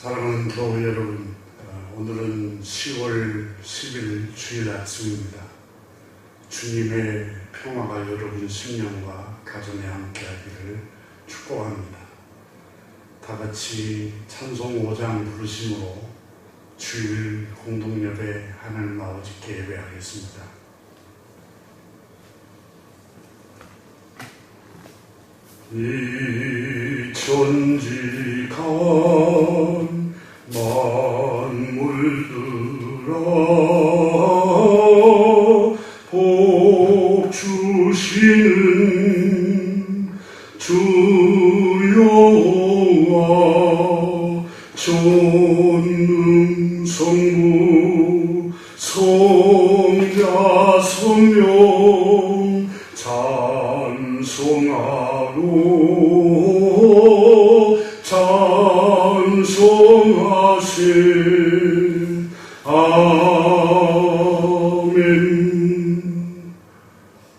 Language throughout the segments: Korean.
사랑하는 교회 여러분, 오늘은 10월 10일 주일 아침입니다. 주님의 평화가 여러분 심령과 가정에 함께하기를 축복합니다. 다 같이 찬송 5장 부르심으로 주일 공동예배 하나님 아버지께 예배하겠습니다. 이 천지간 만물들아 복 주시는 주 여호와 전능성부 성자 성령 찬송하세. 아멘.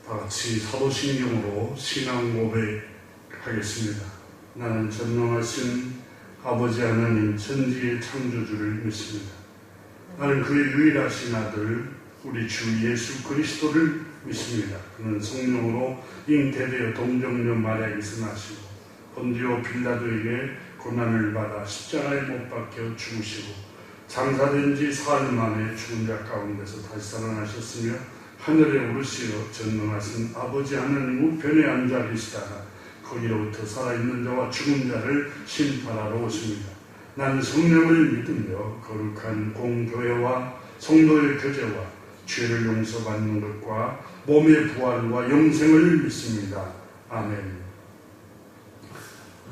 다같이 사도신경으로 신앙 고백하겠습니다. 나는 전능하신 아버지 하나님 천지의 창조주를 믿습니다. 나는 그의 유일하신 아들 우리 주 예수 그리스도를 믿습니다. 그는 성령으로 잉태되어 동정녀 마리아에게서 나시고 본디오 빌라도에게 고난을 받아 십자가에 못 박혀 죽으시고 장사된 지 사흘 만에 죽은 자 가운데서 다시 살아나셨으며 하늘에 오르시어 전능하신 아버지 하나님 우편에 앉아 계시다가 거기로부터 살아있는 자와 죽은 자를 심판하러 오십니다. 나는 성령을 믿으며 거룩한 공교회와 성도의 교제와 죄를 용서받는 것과 몸의 부활과 영생을 믿습니다. 아멘.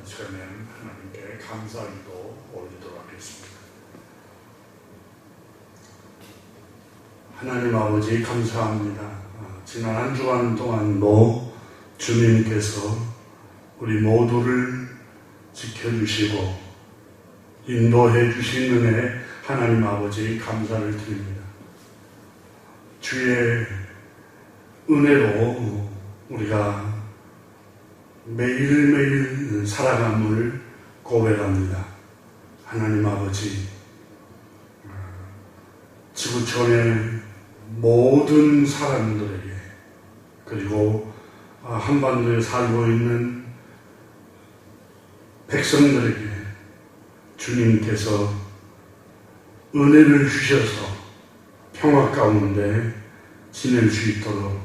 처음엔 하나님께 감사기도 올리도록 하겠습니다. 하나님 아버지 감사합니다. 지난 한 주간 동안도 주님께서 우리 모두를 지켜주시고 인도해 주신 은혜 하나님 아버지 감사를 드립니다. 주의 은혜로 우리가 매일매일 살아감을 고백합니다. 하나님 아버지, 지구촌의 모든 사람들에게 그리고 한반도에 살고 있는 백성들에게 주님께서 은혜를 주셔서 평화 가운데 지낼 수 있도록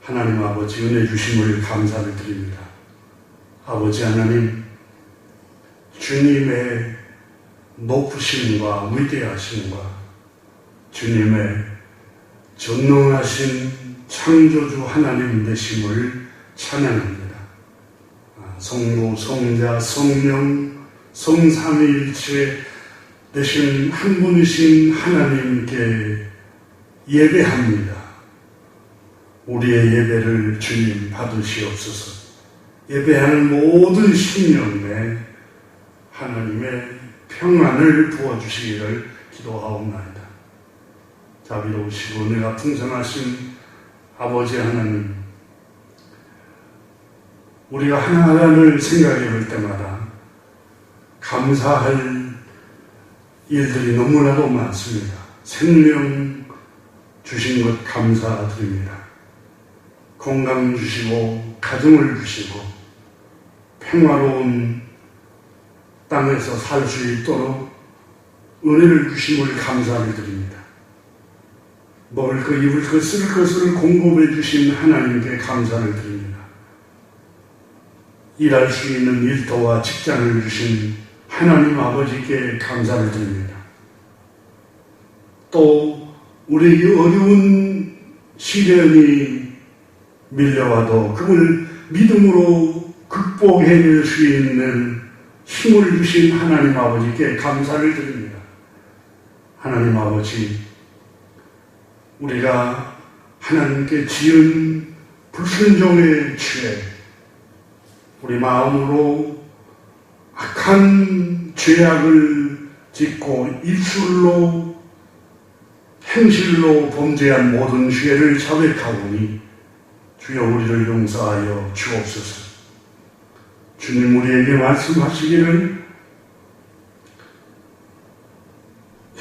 하나님 아버지 은혜 주심을 감사를 드립니다. 아버지 하나님, 주님의 높으심과 위대하심과 주님의 전능하신 창조주 하나님 되심을 찬양합니다. 성부, 성자, 성령, 성삼위일체 되신 한 분이신 하나님께 예배합니다. 우리의 예배를 주님 받으시옵소서. 예배하는 모든 심령에 하나님의 평안을 부어주시기를 기도하옵나이다. 자비로우시고 은혜가 풍성하신 아버지 하나님, 우리가 하나하나를 생각해 볼 때마다 감사할 일들이 너무나도 많습니다. 생명 주신 것 감사드립니다. 건강 주시고 가정을 주시고 평화로운 땅에서 살 수 있도록 은혜를 주심을 감사를 드립니다. 먹을 것, 입을 것, 쓸 것을 공급해 주신 하나님께 감사를 드립니다. 일할 수 있는 일터와 직장을 주신 하나님 아버지께 감사를 드립니다. 또 우리에게 어려운 시련이 밀려와도 그걸 믿음으로 극복해낼 수 있는 힘을 주신 하나님 아버지께 감사를 드립니다. 하나님 아버지, 우리가 하나님께 지은 불순종의 죄, 우리 마음으로 악한 죄악을 짓고 입술로 행실로 범죄한 모든 죄를 자백하오니 주여 우리를 용서하여 주옵소서. 주님 우리에게 말씀하시기를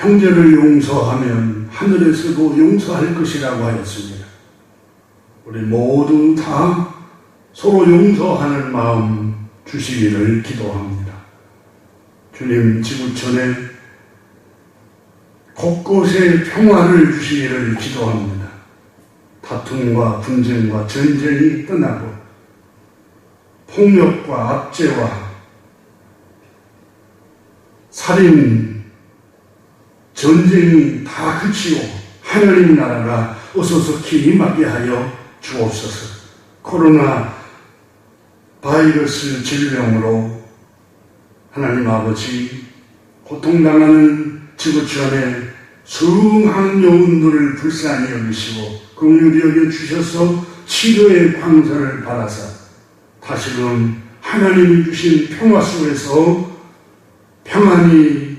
형제를 용서하면 하늘에서도 용서할 것이라고 하였습니다. 우리 모두 다 서로 용서하는 마음 주시기를 기도합니다. 주님, 지구촌에 곳곳에 평화를 주시기를 기도합니다. 다툼과 분쟁과 전쟁이 떠나고 폭력과 압제와 살인, 전쟁이 다 그치고 하나님 나라가 어서서히 임하게 하여 주옵소서. 코로나 바이러스 질병으로 하나님 아버지 고통당하는 지구촌에 수많은 영혼들을 불쌍히 여기시고 긍휼히 여겨주셔서 치료의 광선을 받아서 다시금 하나님이 주신 평화 속에서 평안히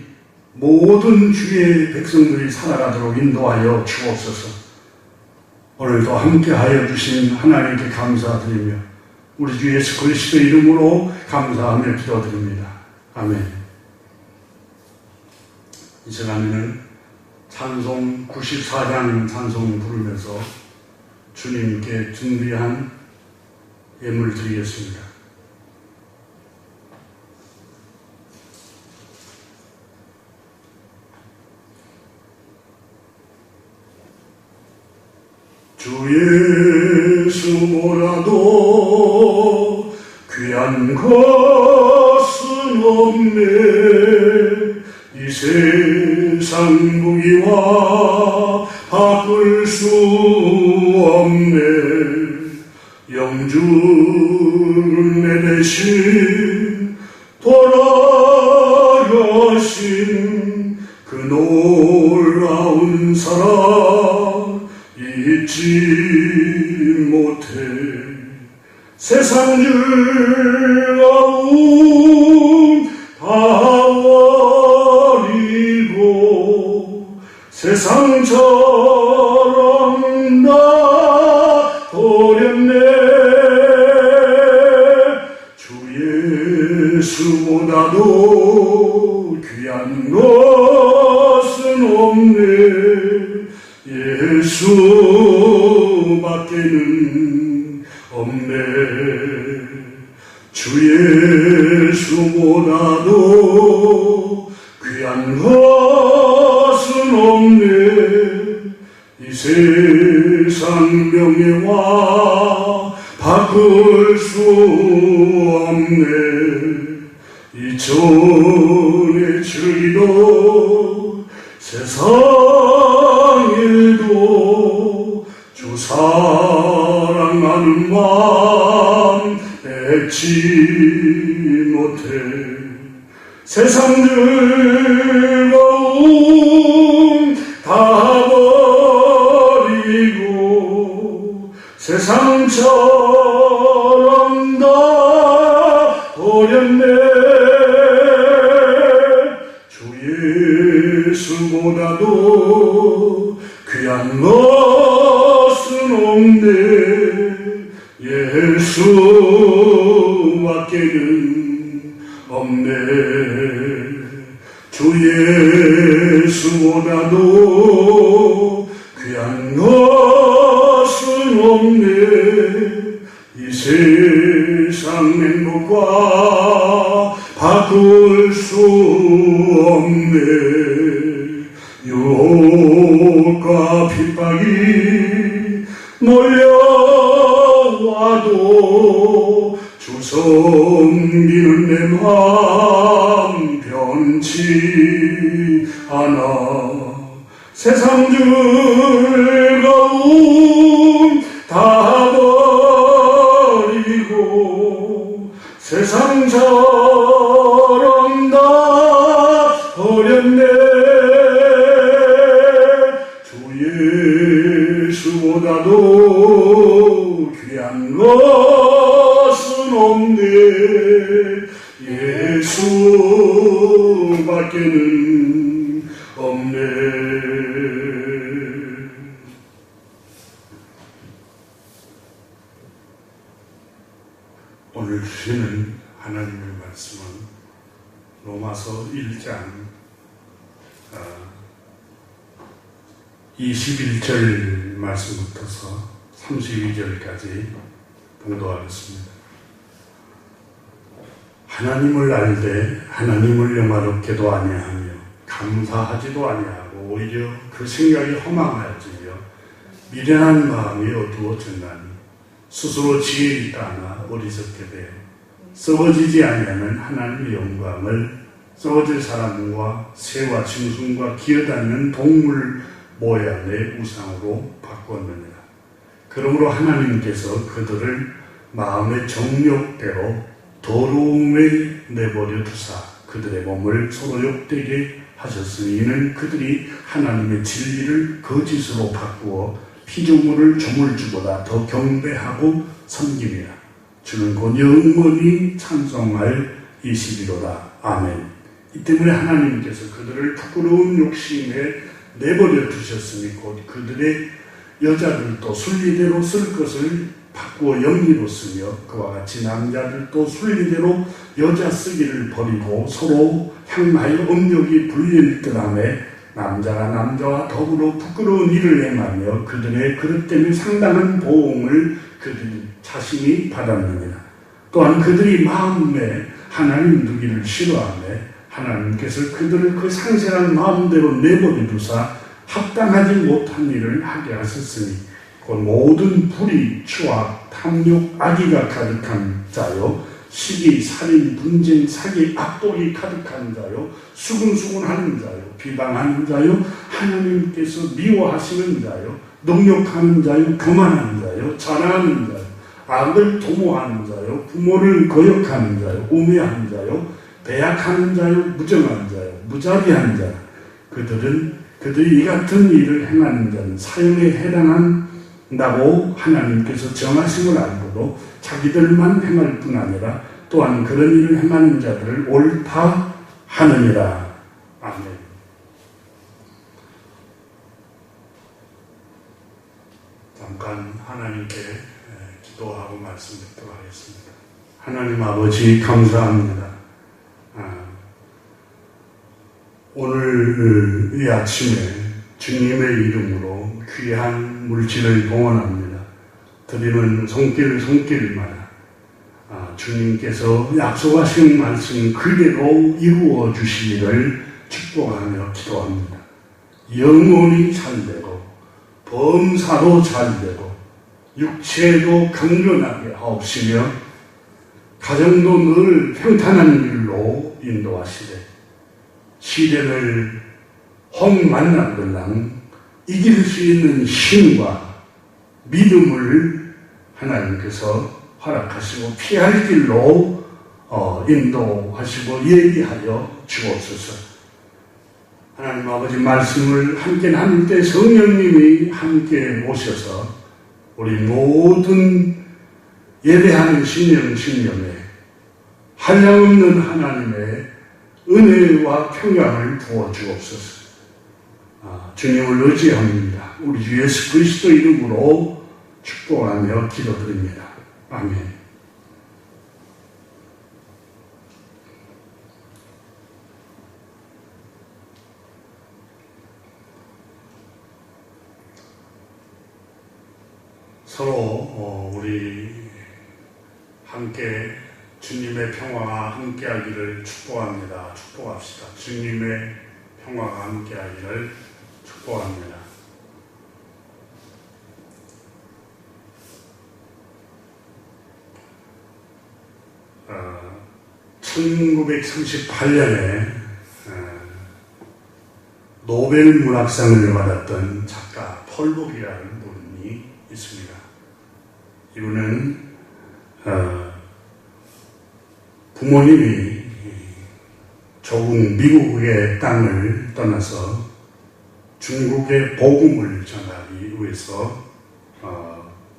모든 주의 백성들이 살아가도록 인도하여 주옵소서. 오늘도 함께하여 주신 하나님께 감사드리며 우리 주 예수 그리스도의 이름으로 감사하며 기도드립니다. 아멘. 이 시간에는 찬송 94장 찬송 부르면서 주님께 준비한 예물을 드리겠습니다. 주 예수보다도 귀한 것은 없네. 이 세상 무기와 바꿀 수 없네. 영주는 내 대신 돌아가신 그 놀라운 사랑 잊지 못해. 세상 즐거움 다 버리고 세상처럼 나 버렸네. 주 예수보다도 귀한 것은 없네. 예수밖에는 없네. 주 예수보다도 귀한 것은 없네. 이 세상 명예와 바꿀 수 없네. 이전에 즐기던 세상 일도 주 사랑하는 마음 잊지 못해. 세상 즐거움 다 버리고 세상처럼 다 버렸네. 주 예수보다도 귀한 것은 없네. 예수밖에는 없네. 주 예수보다도 귀한 것은 없네. 이 세상 행복과 바꿀 수 없네. 유혹과 핍박이 몰려와도 주 섬기는 내 마음 변치 않아. 세상 즐거움 다 버리고 세상처럼 다 버렸네. 주 예수보다도 귀한 것은 없네. 예수밖에는 없네. 오늘 주시는 하나님의 말씀은 로마서 1장 21절 말씀부터서 32절까지 봉독하겠습니다. 하나님을 알되 하나님을 영화롭게도 아니하며 감사하지도 아니하고 오히려 그 생각이 허망하여지며 미련한 마음이 어두워졌나니 스스로 지혜 있다나 어리석게 되어 썩어지지 아니하는 하나님의 영광을 썩어질 사람과 새와 짐승과 기어다니는 동물 모양의 우상으로 바꾸었느니라. 그러므로 하나님께서 그들을 마음의 정욕대로 더러움에 내버려 두사 그들의 몸을 서로 욕되게 하셨으니 이는 그들이 하나님의 진리를 거짓으로 바꾸어 피조물을 조물주보다 더 경배하고 섬김이라. 주는 곧 영원히 찬송할 이시리로다. 아멘. 이 때문에 하나님께서 그들을 부끄러운 욕심에 내버려 두셨으니 곧 그들의 여자들도 순리대로 쓸 것을 바꾸어 영리로 쓰며 그와 같이 남자들도 순리대로 여자 쓰기를 버리고 서로 향하여 음욕이 불릴 듯하며 남자가 남자와 더불어 부끄러운 일을 행하며 그들의 그릇 때문에 상당한 보응을 그들 자신이 받았느니라. 또한 그들이 마음에 하나님 두기를 싫어하며 하나님께서 그들을 그 상실한 마음대로 내버려 두사 합당하지 못한 일을 하게 하셨으니 곧 모든 불의, 추악, 탐욕, 악의가 가득한 자요 시기, 살인, 분쟁, 사기, 악독이 가득한 자요 수군수군하는 자요 비방하는 자요 하나님께서 미워하시는 자요 능욕하는 자요 교만하는 자요 자랑하는 자요 악을 도모하는 자요 부모를 거역하는 자요 우매한 자요 배약하는 자요 무정한 자요 무자비한 자 그들이 이 같은 일을 행하는 자는 사형에 해당한다고 하나님께서 정하심을 알고도 자기들만 행할 뿐 아니라 또한 그런 일을 행하는 자들을 옳다 하느니라. 아멘. 잠깐 하나님께 기도하고 말씀 듣도록 하겠습니다. 하나님 아버지 감사합니다. 오늘 이 아침에 주님의 이름으로 귀한 물질을 봉헌합니다. 드리는 손길마다 주님께서 약속하신 말씀 그대로 이루어 주시기를 축복하며 기도합니다. 영혼이 잘되고 범사도 잘되고 육체도 강건하게 하옵시며 가정도 늘 평탄한 일로 인도하시되 시련을 혹 만나거나 이길 수 있는 힘과 믿음을 하나님께서 허락하시고 피할 길로 인도하시고 예비하여 주옵소서. 하나님 아버지 말씀을 함께 나눌 때 성령님이 함께 오셔서 우리 모든 예배하는 신령에 한량없는 하나님의 은혜와 평강을 부어 주옵소서. 주님을 의지합니다. 우리 주 예수 그리스도 이름으로 축복하며 기도드립니다. 아멘. 서로 우리 함께 주님의 평화가 함께하기를 축복합니다. 축복합시다. 주님의 평화가 함께하기를 축복합니다. 어, 1938년에 노벨 문학상을 받았던 작가 펄북이라는 분이 있습니다. 이분은 부모님이 조국 미국의 땅을 떠나서 중국의 복음을 전하기 위해서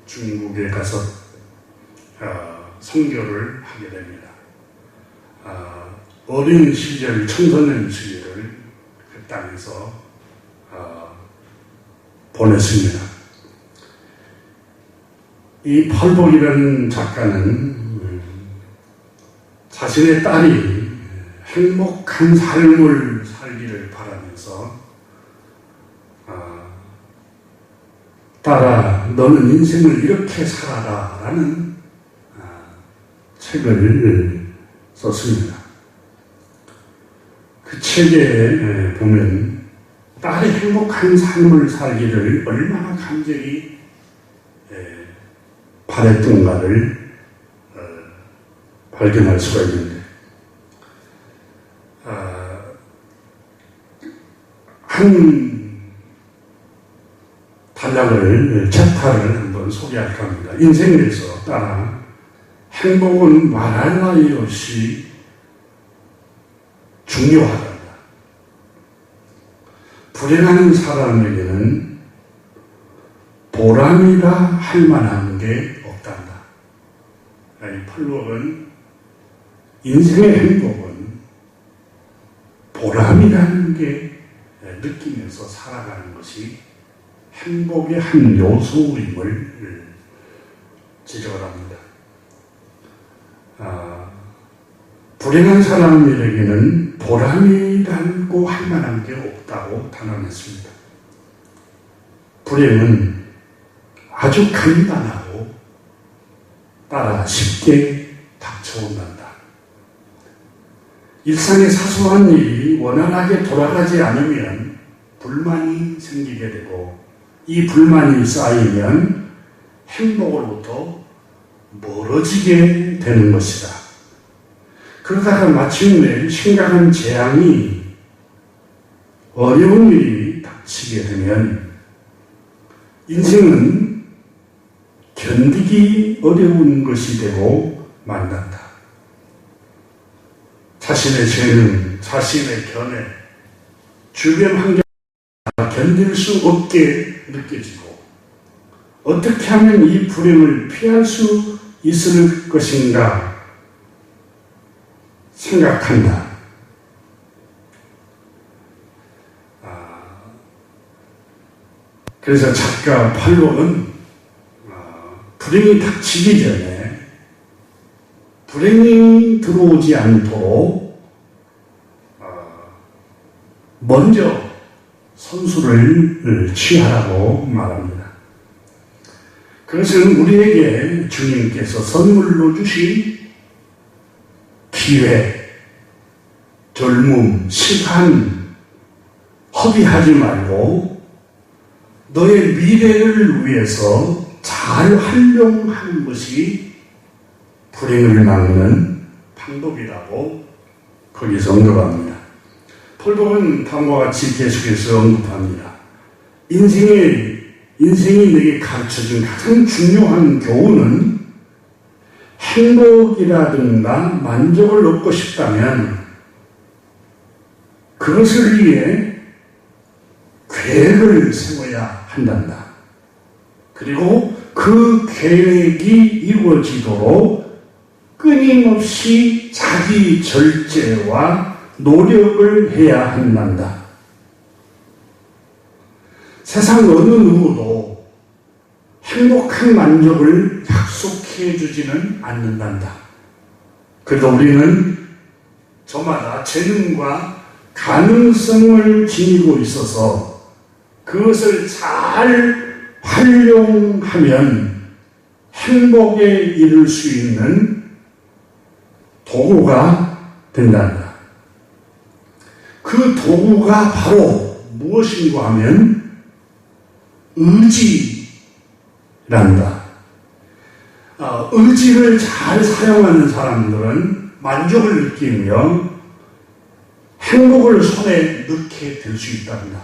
중국에 가서 선교를 하게 됩니다. 어린 시절, 청소년 시절을 그 땅에서 보냈습니다. 이 펄복이라는 작가는 자신의 딸이 행복한 삶을 살기를 바라면서 따라 너는 인생을 이렇게 살아라 라는 책을 썼습니다. 그 책에 보면 딸의 행복한 삶을 살기를 얼마나 간절히 바랬던가를 발견할 수가 있는데, 한 단락을, 챕터를 한번 소개할까 합니다. 인생에서 따라 행복은 말할 나위 없이 중요하다. 불행한 사람에게는 보람이라 할 만한 게 없단다. 이 폴록은 인생의 행복은 보람이라는 게 느끼면서 살아가는 것이 행복의 한 요소임을 지적을 합니다. 불행한 사람에게는 보람이라고 할 만한 게 없다고 단언했습니다. 불행은 아주 간단하고 따라 쉽게 닥쳐온단다. 일상의 사소한 일이 원활하게 돌아가지 않으면 불만이 생기게 되고, 이 불만이 쌓이면 행복으로부터 멀어지게 되는 것이다. 그러다가 마침내 심각한 재앙이, 어려운 일이 닥치게 되면 인생은 견디기 어려운 것이 되고 만단다. 자신의 재능, 자신의 견해, 주변 환경을 견딜 수 없게 느껴지고, 어떻게 하면 이 불행을 피할 수 있을 것인가 생각한다. 그래서 작가 폴록은 불행이 닥치기 전에 불행이 들어오지 않도록 먼저 선수를 취하라고 말합니다. 그것은 우리에게 주님께서 선물로 주신 기회, 젊음, 시간 허비하지 말고 너의 미래를 위해서 잘 활용하는 것이 불행을 막는 방법이라고 거기서 언급합니다. 폴록은 다음과 같이 계속해서 언급합니다. 인생이 내게 가르쳐준 가장 중요한 교훈은, 행복이라든가 만족을 얻고 싶다면 그것을 위해 계획을 세워야 한단다. 그리고 그 계획이 이루어지도록 끊임없이 자기 절제와 노력을 해야 한단다. 세상 어느 누구도 행복한 만족을 약속해 주지는 않는단다. 그래도 우리는 저마다 재능과 가능성을 지니고 있어서 그것을 잘 활용하면 행복에 이를 수 있는 도구가 된단다. 그 도구가 바로 무엇인가 하면 의지란다. 의지를 잘 사용하는 사람들은 만족을 느끼며 행복을 손에 넣게 될 수 있답니다.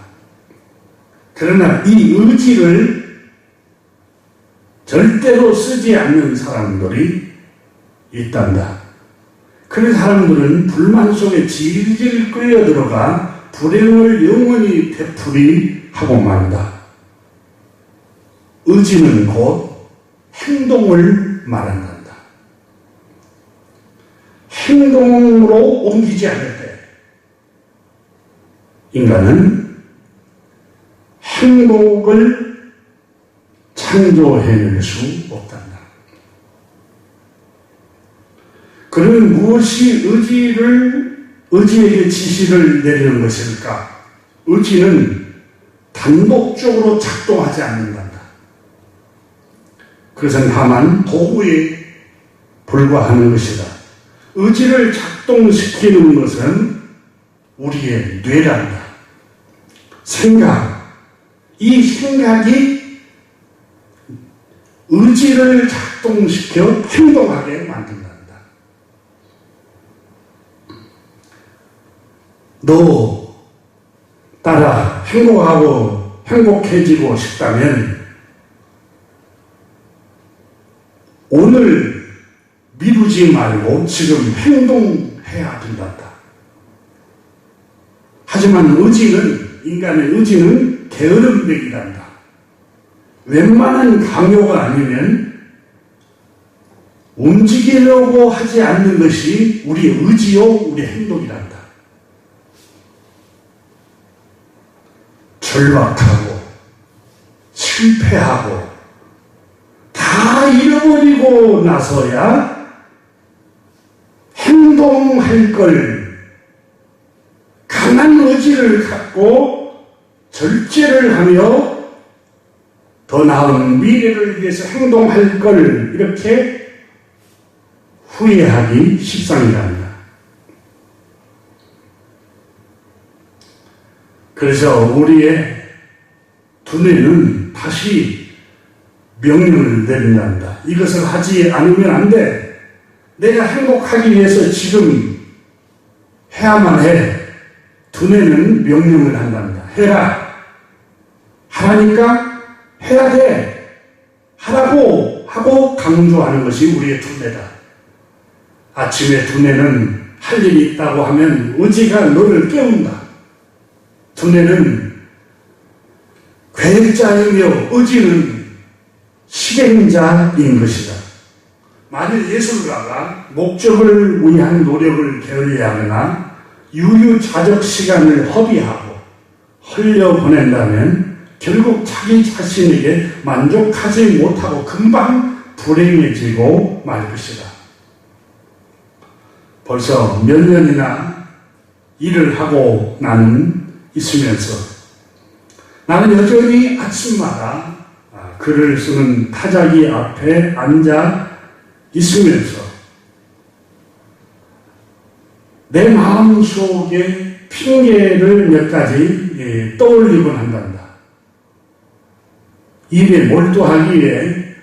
그러나 이 의지를 절대로 쓰지 않는 사람들이 있단다. 그런 사람들은 불만 속에 질질 끌려들어가 불행을 영원히 되풀이하고 만다. 의지는 곧 행동을 말한단다. 행동으로 옮기지 않을 때 인간은 행복을 창조해낼 수 없단다. 그러면 무엇이 의지에게 지시를 내리는 것일까? 의지는 단독적으로 작동하지 않는단다. 그것은 다만 도구에 불과하는 것이다. 의지를 작동시키는 것은 우리의 뇌란다. 생각, 이 생각이 의지를 작동시켜 행동하게 만든단다. 너 따라 행복해지고 싶다면 오늘 미루지 말고 지금 행동해야 된단다. 하지만 인간의 의지는 게으름백이란다. 웬만한 강요가 아니면 움직이려고 하지 않는 것이 우리의 의지요, 우리의 행동이란다. 절박하고 실패하고 다 잃어버리고 나서야 행동할 걸 강한 의지를 갖고 절제를 하며 더 나은 미래를 위해서 행동할 걸 이렇게 후회하기 십상이랍니다. 그래서 우리의 두뇌는 다시 명령을 내린단다. 이것을 하지 않으면 안 돼. 내가 행복하기 위해서 지금 해야만 해. 두뇌는 명령을 한단다. 해라. 하라니까 해야 돼. 하라고 하고 강조하는 것이 우리의 두뇌다. 아침에 두뇌는 할 일이 있다고 하면 의지가 너를 깨운다. 두뇌는 계획자이며 의지는 실행자인 것이다. 만일 예술가가 목적을 위한 노력을 게을리하거나 유유자적 시간을 허비하고 흘려보낸다면 결국 자기 자신에게 만족하지 못하고 금방 불행해지고 말 것이다. 벌써 몇 년이나 일을 하고 나는 있으면서 나는 여전히 아침마다 글을 쓰는 타자기 앞에 앉아 있으면서 내 마음속에 핑계를 몇 가지 떠올리곤 한단다. 일에 몰두하기 위해.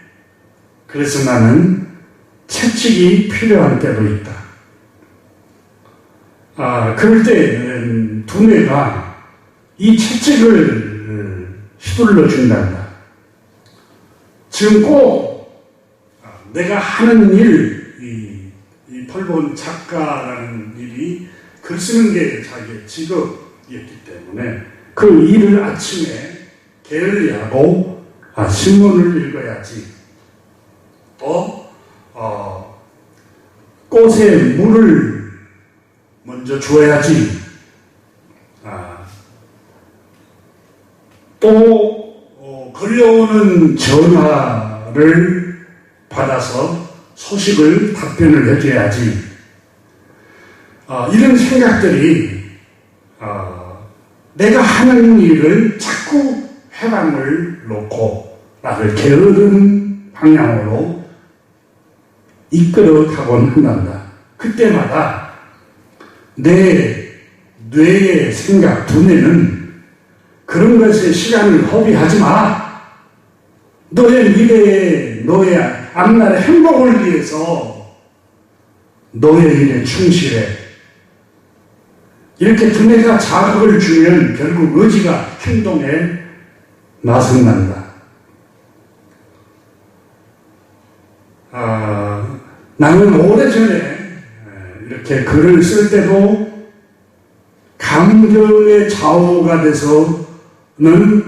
그래서 나는 채찍이 필요한 때도 있다. 그럴 때 두뇌가 이 채찍을 휘둘러 준단다. 지금 꼭 내가 하는 일, 이 펄본 작가라는 일이 글 쓰는 게 자기의 직업이었기 때문에 그 일을 아침에 게을리하고 신문을 읽어야지. 또 꽃에 물을 먼저 주어야지. 또 걸려오는 전화를 받아서 소식을 답변을 해줘야지. 이런 생각들이 내가 하는 일을 자꾸 해방을 놓고 나를 게으른 방향으로 이끌어 가곤 한단다. 그때마다 내 뇌의 생각, 두뇌는 그런 것에 시간을 허비하지 마. 너의 미래에, 너의 앞날의 행복을 위해서 너의 일에 충실해. 이렇게 두뇌가 자극을 주면 결국 의지가 행동에 나선단다. 나는 오래전에 이렇게 글을 쓸 때도 감정의 좌우가 돼서는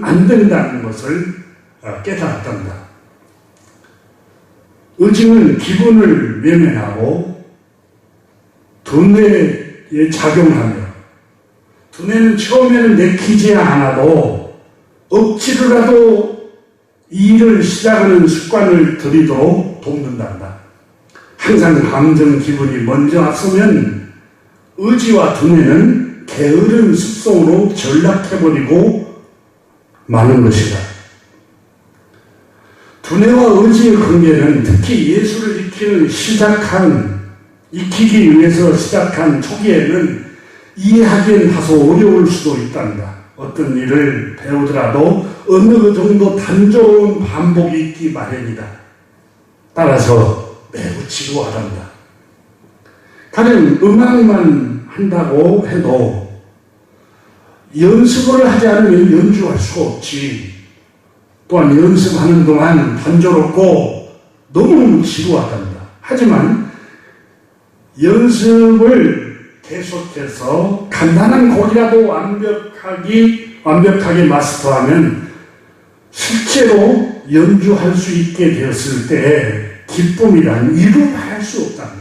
안 된다는 것을 깨달았단다. 의지는 기분을 외면하고 두뇌에 작용하며, 두뇌는 처음에는 내키지 않아도 억지로라도 일을 시작하는 습관을 들이도록 돕는단다. 항상 감정, 기분이 먼저 앞서면 의지와 두뇌는 게으른 습성으로 전락해버리고 마는 것이다. 두뇌와 의지의 관계는 특히 예수를 익히기 위해서 시작한 초기에는 이해하기엔 다소 어려울 수도 있단다. 어떤 일을 배우더라도 어느 그 정도 단조로운 반복이 있기 마련이다. 따라서 매우 지루하단다. 가령 음악만 한다고 해도 연습을 하지 않으면 연주할 수 없지. 또한 연습하는 동안 단조롭고 너무 지루하단다. 하지만 연습을 계속해서 간단한 곡이라도 완벽하게 마스터하면 실제로 연주할 수 있게 되었을 때 기쁨이란 이루 말할 수 없단다.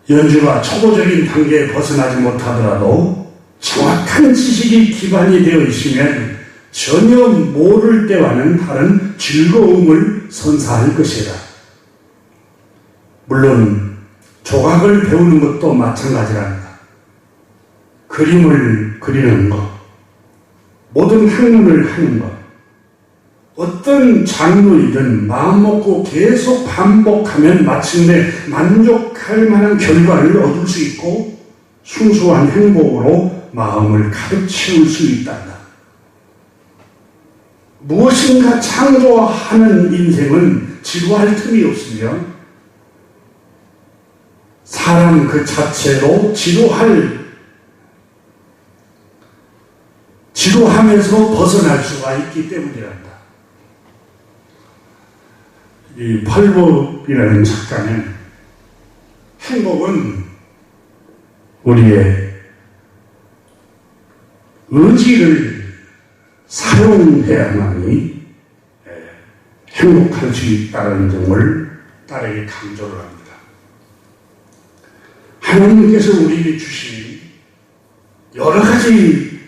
연주가 초보적인 단계에 벗어나지 못하더라도 정확한 지식이 기반이 되어 있으면 전혀 모를 때와는 다른 즐거움을 선사할 것이다. 물론 조각을 배우는 것도 마찬가지랍니다. 그림을 그리는 것, 모든 학문을 하는 것, 어떤 장르이든 마음먹고 계속 반복하면 마침내 만족할 만한 결과를 얻을 수 있고 순수한 행복으로 마음을 가득 채울 수 있단다. 무엇인가 창조하는 인생은 지루할 틈이 없으며 사람 그 자체로 지루함에서 벗어날 수가 있기 때문이란다. 이 펄벅이라는 작가는 행복은 우리의 의지를 사용해야만이 행복할 수 있다는 점을 딸에게 강조를 합니다. 하나님께서 우리에게 주신 여러 가지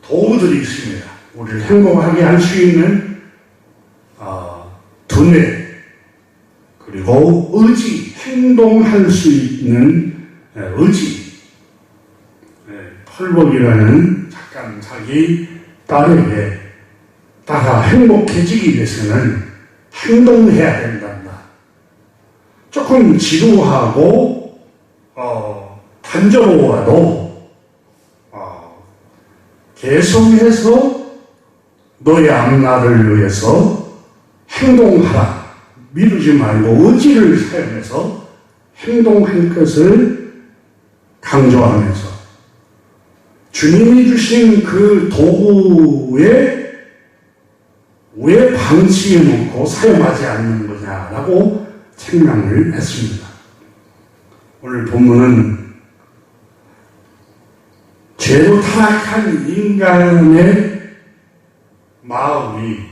도구들이 있습니다. 우리를 행복하게 할 수 있는 두뇌, 그리고 의지, 행동할 수 있는 의지. 펄벅이라는 작가는 자기 딸에게 딸아 행복해지기 위해서는 행동해야 된단다. 조금 지루하고 단조로워도 계속해서 너의 앞날을 위해서 행동하라. 미루지 말고 의지를 사용해서 행동할 것을 강조하면서 주님이 주신 그 도구에 왜 방치해 놓고 사용하지 않는 거냐라고 책망을 했습니다. 오늘 본문은 죄로 타락한 인간의 마음이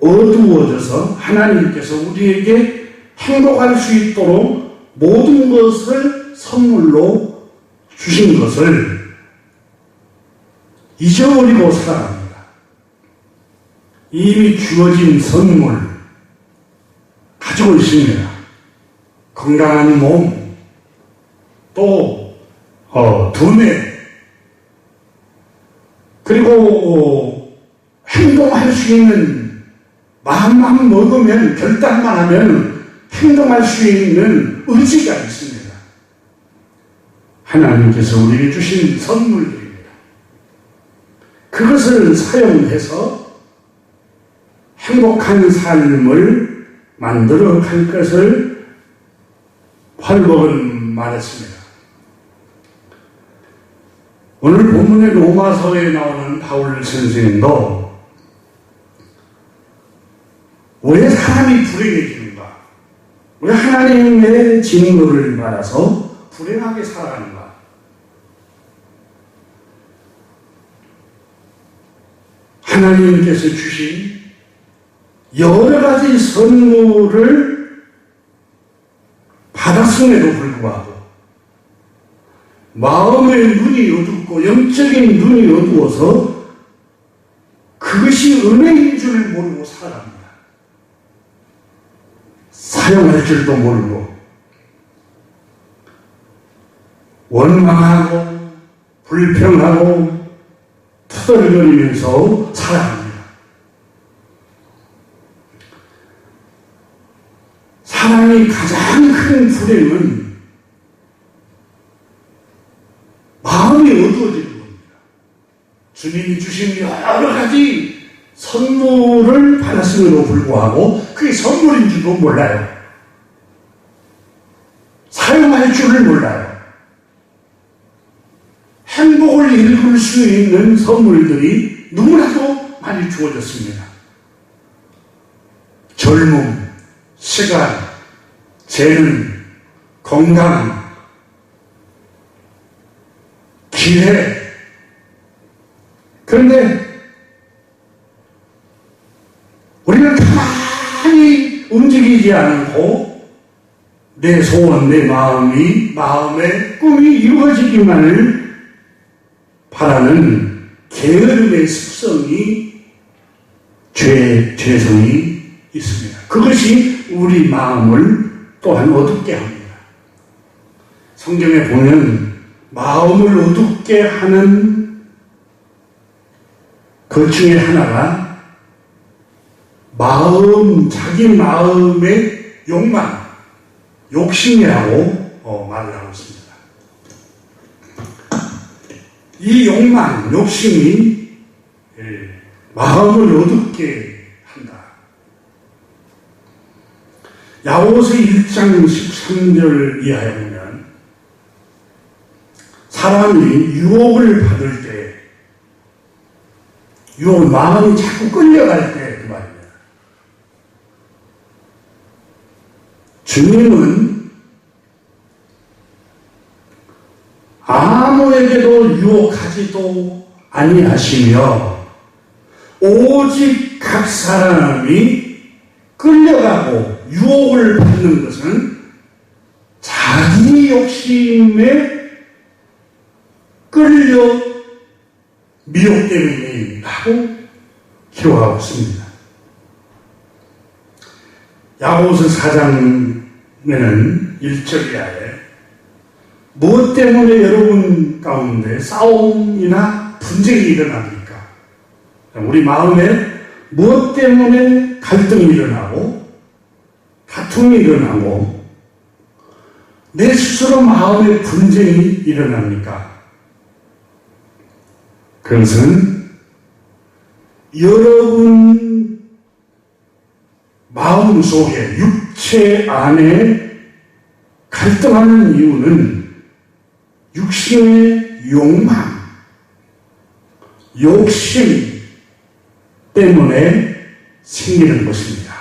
어두워져서 하나님께서 우리에게 행복할 수 있도록 모든 것을 선물로 주신 것을 잊어버리고 살아갑니다. 이미 주어진 선물 가지고 있습니다. 건강한 몸, 또 두뇌, 그리고 행동할 수 있는 마음만 먹으면 결단만 하면 행동할 수 있는 의지가 있습니다. 하나님께서 우리에게 주신 선물들입니다. 그것을 사용해서 행복한 삶을 만들어 갈 것을 펄벅은 말했습니다. 오늘 본문의 로마서에 나오는 바울 선생님도 왜 사람이 불행해지는가? 왜 하나님의 징조를 받아서 불행하게 살아가는가? 하나님께서 주신 여러 가지 선물을 받았음에도 불구하고 마음의 눈이 어둡고 영적인 눈이 어두워서 그것이 은혜인 줄 모르고 살아갑니다. 사용할 줄도 모르고 원망하고 불평하고 터덜거리면서 살아갑니다. 사람이 가장 큰 불행은 마음이 어두워지는 겁니다. 주님이 주신 여러 가지 선물을 받았음에도 불구하고 그게 선물인 줄도 몰라요. 사용할 줄을 몰라요. 행복을 읽을 수 있는 선물들이 누구나도 많이 주어졌습니다. 젊음, 시간, 재능, 건강, 기회. 그런데 우리는 가만히 움직이지 않고 내 소원, 내 마음의 꿈이 이루어지기만을 바라는 게으름의 습성이 죄성이 있습니다. 그것이 우리 마음을 또한 어둡게 합니다. 성경에 보면 마음을 어둡게 하는 그 중에 하나가 자기 마음의 욕망, 욕심이라고 말을 하고 있습니다. 이 욕망, 욕심이 마음을 어둡게 한다. 야고보서 1장 13절 이하에 보면 사람이 유혹을 받을 때, 마음이 자꾸 끌려갈 때 그 말입니다. 주님은 아무에게도 유혹하지도 아니하시며 오직 각 사람이 끌려가고 유혹을 받는 것은 자기 욕심에 끌려 미혹 때문이라고 기록하고 있습니다. 야고보서 4장에는 1절 이하에 무엇 때문에 여러분 가운데 싸움이나 분쟁이 일어납니까? 우리 마음에 무엇 때문에 갈등이 일어나고 다툼이 일어나고 내 스스로 마음에 분쟁이 일어납니까? 그것은 여러분 마음속에 육체 안에 갈등하는 이유는 육신의 욕망, 욕심 때문에 생기는 것입니다.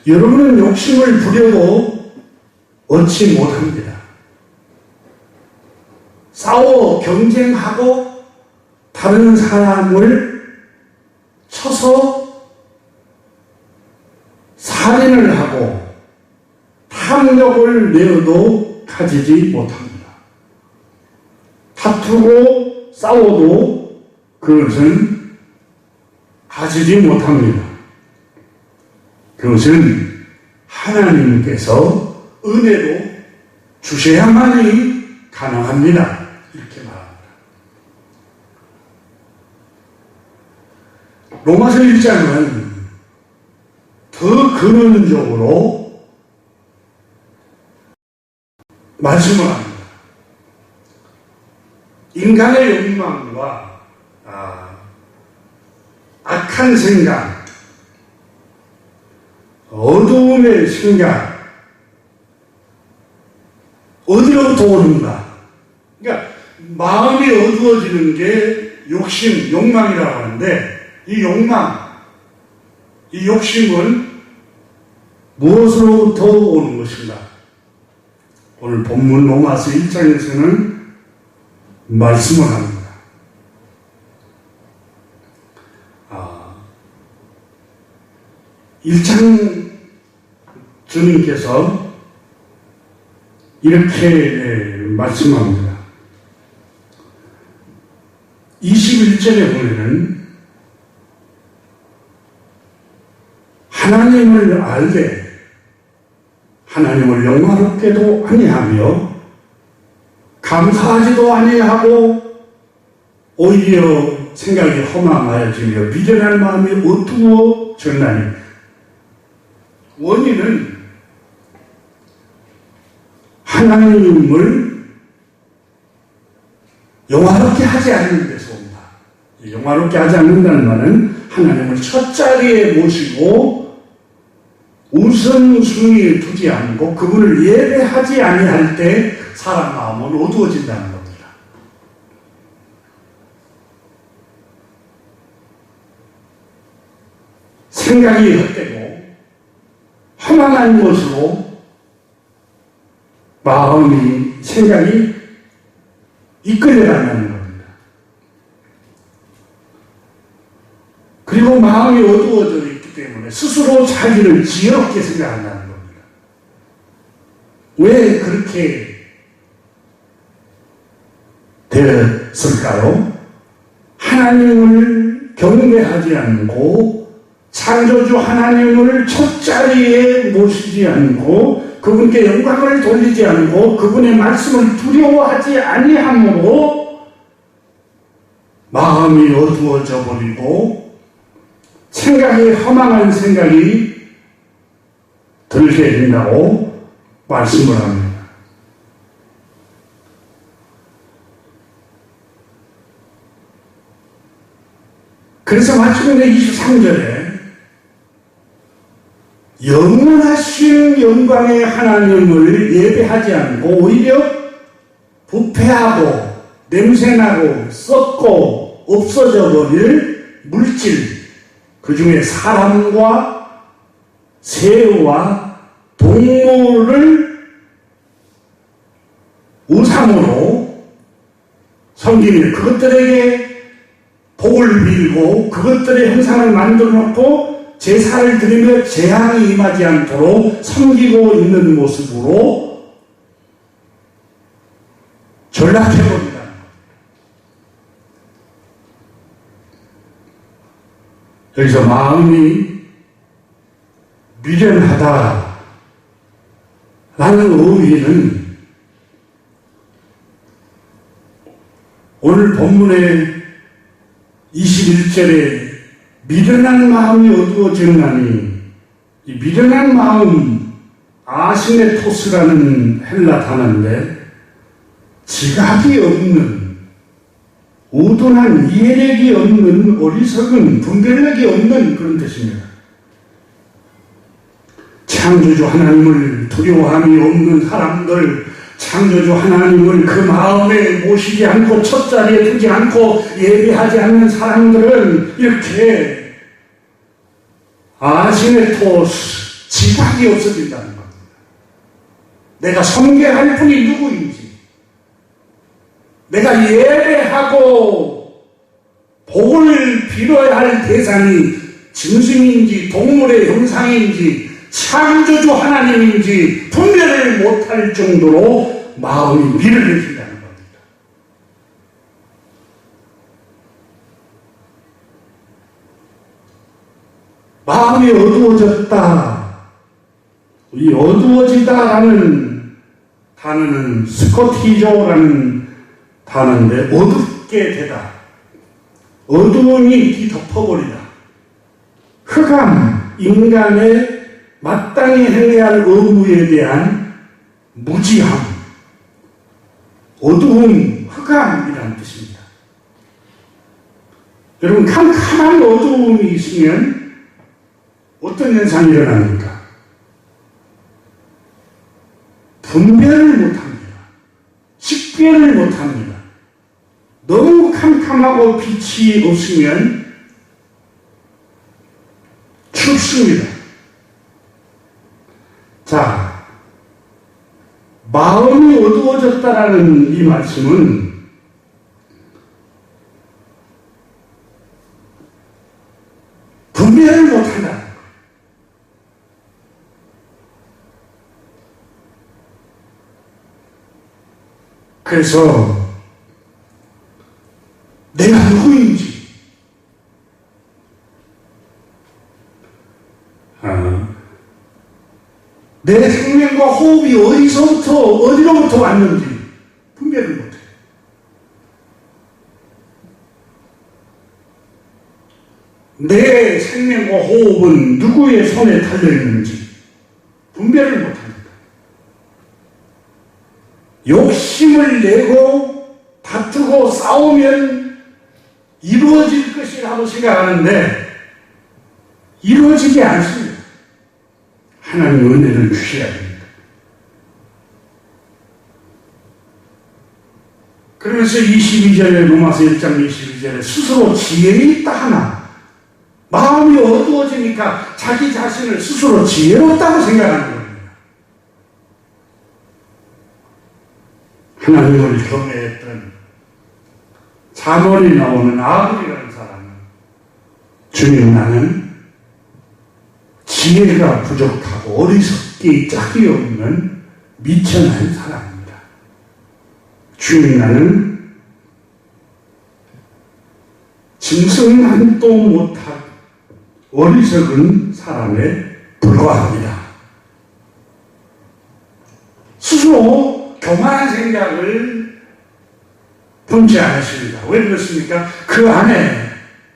여러분은 욕심을 부려도 얻지 못합니다. 싸워 경쟁하고 다른 사람을 쳐서 살인을 하고 탐욕을 내어도 가지지 못합니다. 다투고 싸워도 그것은 가지지 못합니다. 그것은 하나님께서 은혜로 주셔야만이 가능합니다. 이렇게 말합니다. 로마서 1장은 더 근원적으로 말씀을 합니다. 인간의 욕망과 악한 생각, 어두움의 생각, 어디로부터 오는가? 그러니까 마음이 어두워지는 게 욕심, 욕망이라고 하는데 이 욕심은 무엇으로부터 오는 것인가? 오늘 본문 로마서 1장에서는 말씀을 합니다. 1장 주님께서 이렇게 말씀합니다. 21절에 보면은 하나님을 알되 하나님을 영화롭게도 아니하며 감사하지도 아니하고 오히려 생각이 허망하여지며 미련한 마음이 어두워졌나니 원인은 하나님을 영화롭게 하지 않는 데서 온다. 영화롭게 하지 않는다는 말은 하나님을 첫 자리에 모시고 우선순위에 두지 않고 그분을 예배하지 아니할 때 사람 마음은 어두워진다는 겁니다. 생각이 헛되고 허망한 것으로 생각이 이끌려간다는 겁니다. 그리고 마음이 어두워져 있기 때문에 스스로 자기를 지혜롭게 생각한다는 겁니다. 왜 그렇게 되었을까요? 하나님을 경배하지 않고 창조주 하나님을 첫 자리에 모시지 않고 그분께 영광을 돌리지 않고 그분의 말씀을 두려워하지 아니함으로 마음이 어두워져 버리고 생각이 허망한 생각이 들게 된다고 말씀을 합니다. 그래서 마침내 23절에 영원하신 영광의 하나님을 예배하지 않고 오히려 부패하고 냄새나고 썩고 없어져 버릴 물질, 그 중에 사람과 새와 동물을 우상으로 섬기는 그것들에게 복을 빌고 그것들의 형상을 만들어 놓고 제사를 드리며 재앙이 임하지 않도록 섬기고 있는 모습으로 전락해버린다. 여기서 마음이 미련하다라는 의미는 오늘 본문의 21절에 미련한 마음이 어두워졌나니 이 미련한 마음 아시네토스라는 헬라 단어인데 지각이 없는 우둔한 이해력이 없는 어리석은 분별력이 없는 그런 뜻입니다. 창조주 하나님을 두려워함이 없는 사람들, 창조주 하나님을 그 마음에 모시지 않고 첫 자리에 두지 않고 예배하지 않는 사람들은 이렇게 아시네토스, 지각이 없어진다는 겁니다. 내가 섬겨할 분이 누구인지, 내가 예배하고 복을 빌어야 할 대상이 짐승인지 동물의 형상인지 창조주 하나님인지 분별을 못할 정도로 마음이 미련해진다는 겁니다. 마음이 어두워졌다. 이 어두워지다라는 단어는 스코티조라는 단어인데 어둡게 되다. 어두움이 뒤덮어버리다. 흑암, 인간의 마땅히 행해야 할 의무에 대한 무지함, 어두움, 흑암이라는 뜻입니다. 여러분, 캄캄한 어두움이 있으면 어떤 현상이 일어납니까? 분별을 못합니다. 식별을 못합니다. 너무 캄캄하고 빛이 없으면 춥습니다. 자, 마음이 어두워졌다라는 이 말씀은 분별을 못한다. 그래서 내가 누구인지 내 생명과 호흡이 어디서부터 어디로부터 왔는지 분별을 못해요. 내 생명과 호흡은 누구의 손에 달려있는지 분별을 못합니다. 욕심을 내고 다투고 싸우면 이루어질 것이라고 생각하는데 이루어지지 않습니다. 하나님 은혜를 주셔야 됩니다. 그러면서 22절에 로마서 1장 22절에 스스로 지혜에 있다 하나 마음이 어두워지니까 자기 자신을 스스로 지혜롭다고 생각하는 겁니다. 하나님을 경외했던 잠언이 나오는 아합이라는 사람은 주님 나는 지혜가 부족하고 어리석기 짝이 없는 미천한 사람입니다. 주님 나는 짐승만도 못한 어리석은 사람에 불과합니다. 스스로 교만한 생각을 품지 않으십니다. 왜 그렇습니까? 그 안에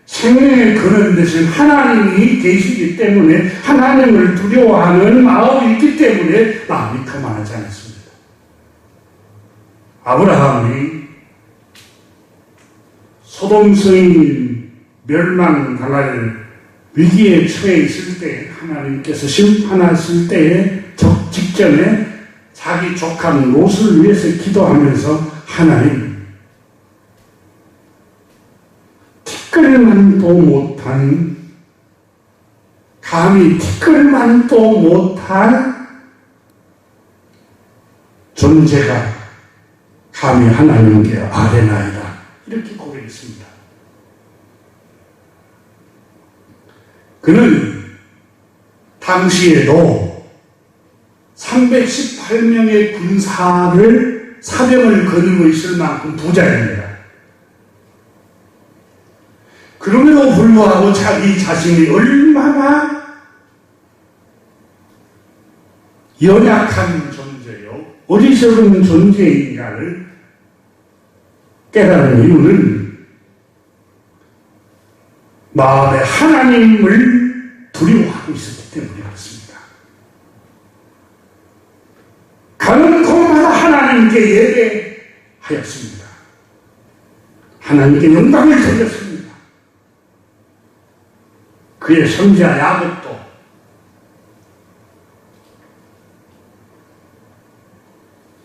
생명의 근원 되신 하나님이 계시기 때문에 하나님을 두려워하는 마음이 있기 때문에 마음이 교만하지 않습니다. 아브라함이 소돔 성이 멸망당할 위기에 처해 있을 때 하나님께서 심판하실 때에 직전에 자기 조카 롯을 위해서 기도하면서 하나님 티끌만도 못한 감히 티끌만도 못한 존재가 감히 하나님께 아뢰나이다 이렇게 고백했습니다. 그는 당시에도 318명의 군사를 사병을 거느리고 있을 만큼 부자입니다. 그럼에도 불구하고 자기 자신이 얼마나 연약한 존재요, 어리석은 존재인가를 깨달은 이유는 마음에 하나님을 두려워하고 있었기 때문에 그렇습니다. 가는 곳마다 하나님께 예배하였습니다. 하나님께 영광을 드렸습니다. 그의 손자 야곱도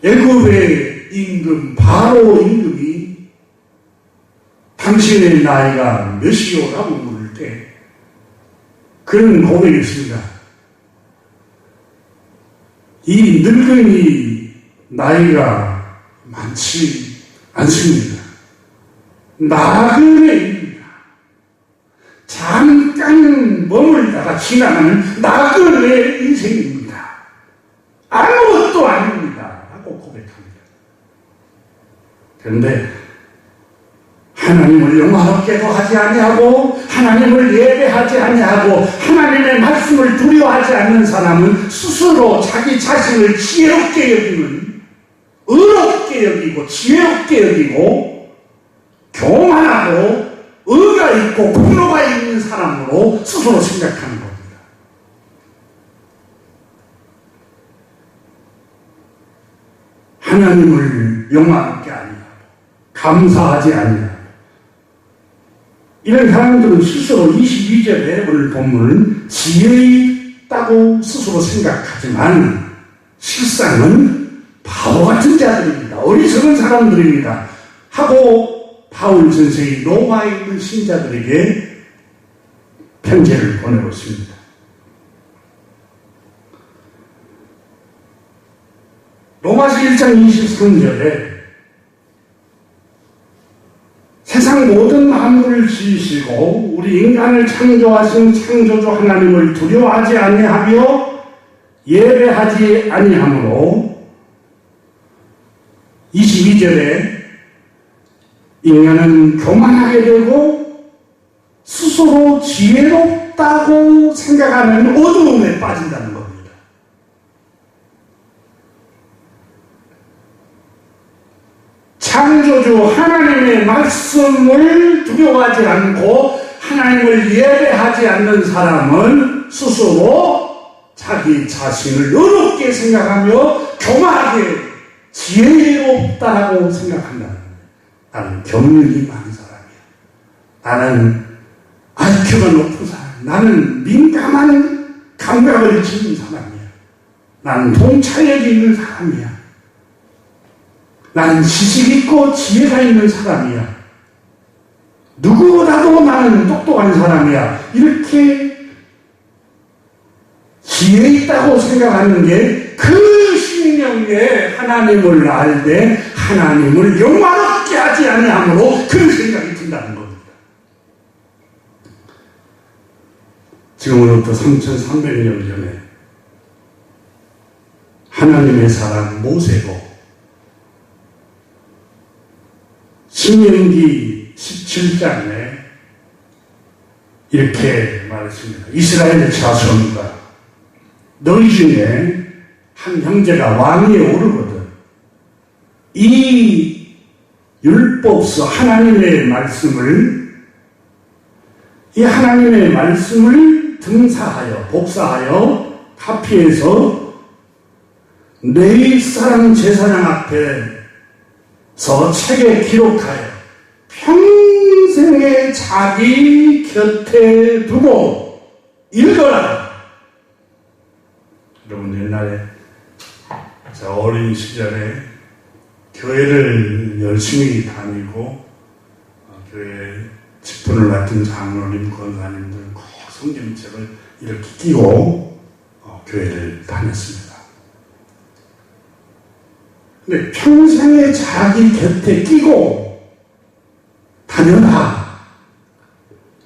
애굽의 임금 바로 임금이 당신의 나이가 몇이오라고 물을 때 그런 고백이 있습니다. 이 늙은이 나이가 많지 않습니다. 나그네입니다. 잠깐 머물다가 지나가는 나그네 인생입니다. 아무것도 아닙니다. 라고 고백합니다. 그런데 하나님을 영화롭게도 하지 아니하고 하나님을 예배하지 아니하고 하나님의 말씀을 두려워하지 않는 사람은 스스로 자기 자신을 지혜롭게 여기는, 의롭게 여기고 지혜롭게 여기고 교만하고 의가 있고 분노가 있는 사람으로 스스로 생각하는 겁니다. 하나님을 영화롭게 아니하고 감사하지 아니하고 이런 사람들은 스스로 22절에 오늘 본문은 지혜 있다고 스스로 생각하지만 실상은 바보 같은 자들입니다. 어리석은 사람들입니다. 하고 바울 선생이 로마에 있는 신자들에게 편지를 보내고 있습니다. 로마서 1장 23절에 세상 모든 만물을 지으시고 우리 인간을 창조하신 창조주 하나님을 두려워하지 아니하며 예배하지 아니하므로 22절에 인간은 교만하게 되고 스스로 지혜롭다고 생각하는 어두움에 빠진다는 겁니다. 창조주 하나님의 말씀을 두려워하지 않고 하나님을 예배하지 않는 사람은 스스로 자기 자신을 어렵게 생각하며 교만하게 지혜롭다고 생각한다는 거예요. 나는 경륜이 많은 사람이야. 나는 IQ가 높은 사람. 나는 민감한 감각을 지닌 사람이야. 나는 통찰력이 있는 사람이야. 나는 지식 있고 지혜가 있는 사람이야. 누구보다도 나는 똑똑한 사람이야. 이렇게 지혜 있다고 생각하는 게 그 심령에 하나님을 알되 하나님을 영화롭게 하지 아니하므로 그런 생각이 든다는 겁니다. 지금으로부터 3300년 전에 하나님의 사람 모세도 신명기 17장에 이렇게 말했습니다. 이스라엘 자손과 너희 중에 한 형제가 왕위에 오르거든 이 율법서 하나님의 말씀을 등사하여 복사하여 카피해서 내 사랑 제사장 앞에서 책에 기록하여 평생에 자기 곁에 두고 읽어라. 여러분 옛날에 저 어린 시절에 교회를 열심히 다니고 교회 직분을 맡은 장로님, 권사님들 꼭 성경책을 이렇게 끼고 교회를 다녔습니다. 근데 평생에 자기 곁에 끼고 다녀라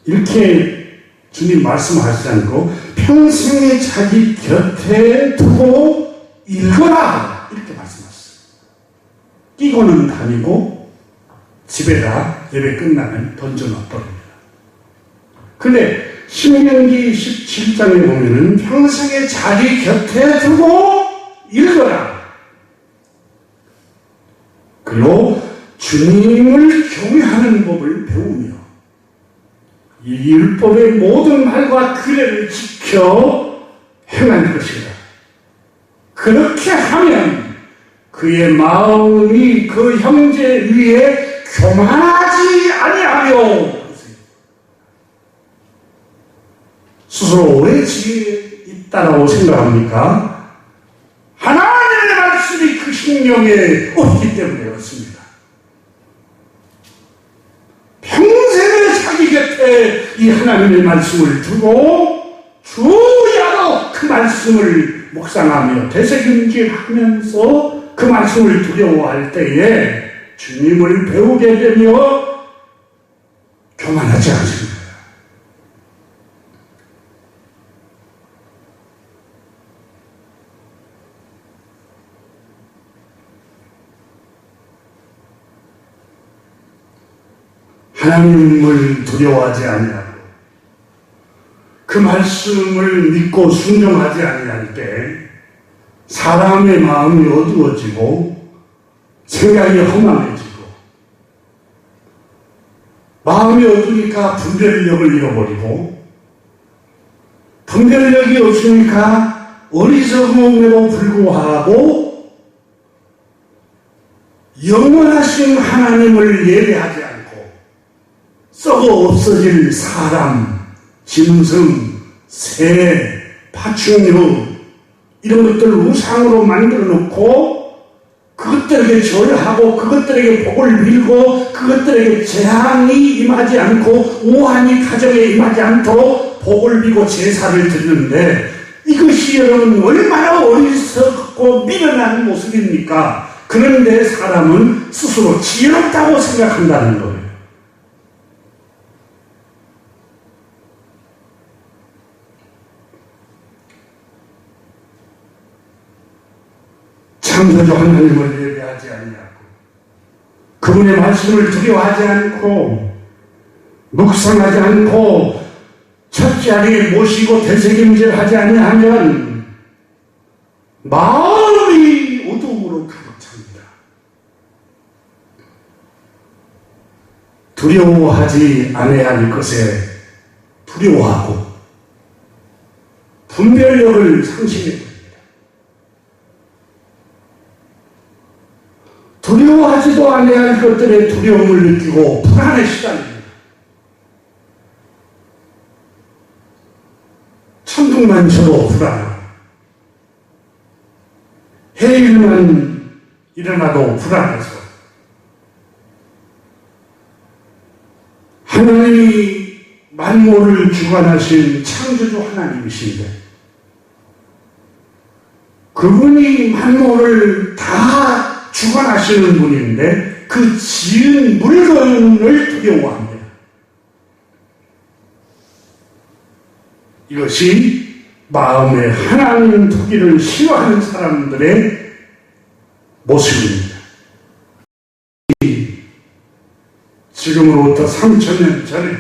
이렇게 주님 말씀하시지 않고 평생에 자기 곁에 두고 읽어라 이렇게 말씀하셨어요. 끼고는 다니고 집에다 예배 끝나면 던져놔버립니다. 근데 신명기 17장에 보면은 평생에 자기 곁에 두고 읽어라. 그리고 주님을 경외하는 법을 배우며 이 율법의 모든 말과 규례를 지켜 행할 것이다. 그렇게 하면 그의 마음이 그 형제 위에 교만하지 아니하며 스스로 왜 지혜에 있다라고 생각합니까? 하나님의 말씀이 그 심령에 없기 때문에 그렇습니다. 평생에 자기 곁에 이 하나님의 말씀을 두고 주야로 그 말씀을 묵상하며 되새김질하면서 그 말씀을 두려워할 때에 주님을 배우게 되며 교만하지 않습니다. 하나님을 두려워하지 아니하고 그 말씀을 믿고 순종하지 아니할 때 사람의 마음이 어두워지고 생각이 허망해지고 마음이 어두우니까 분별력을 잃어버리고 분별력이 없으니까 어리석음에도 불구하고 영원하신 하나님을 예배하지 않고 썩어 없어질 사람, 짐승, 새, 파충류 이런 것들을 우상으로 만들어 놓고 그것들에게 절하고 그것들에게 복을 빌고 그것들에게 재앙이 임하지 않고 우환이 가정에 임하지 않도록 복을 비고 제사를 드리는데 이것이 여러분 얼마나 어리석고 미련한 모습입니까? 그런데 사람은 스스로 지혜롭다고 생각한다는 거예요. 창조주 하나님을 예배하지 아니하고 그분의 말씀을 두려워하지 않고 묵상하지 않고 첫 자리에 모시고 되새김질하지 아니하면 마음이 어두움으로 가득 찹니다. 두려워하지 않아야 할 것에 두려워하고 분별력을 상실해버립니다. 두려워하지도 않아야 할 것들에 두려움을 느끼고 불안에 시달립니다. 천둥만 쳐도 불안하고 해일만 일어나도 불안해서 하나님이 만물을 주관하신 창조주 하나님이신데 그분이 만물을 다 주관하시는 분인데 그 지은 물건을 두려워합니다. 이것이 마음에 하나님 두기를 싫어하는 사람들의 모습입니다. 지금으로부터 3000년 전에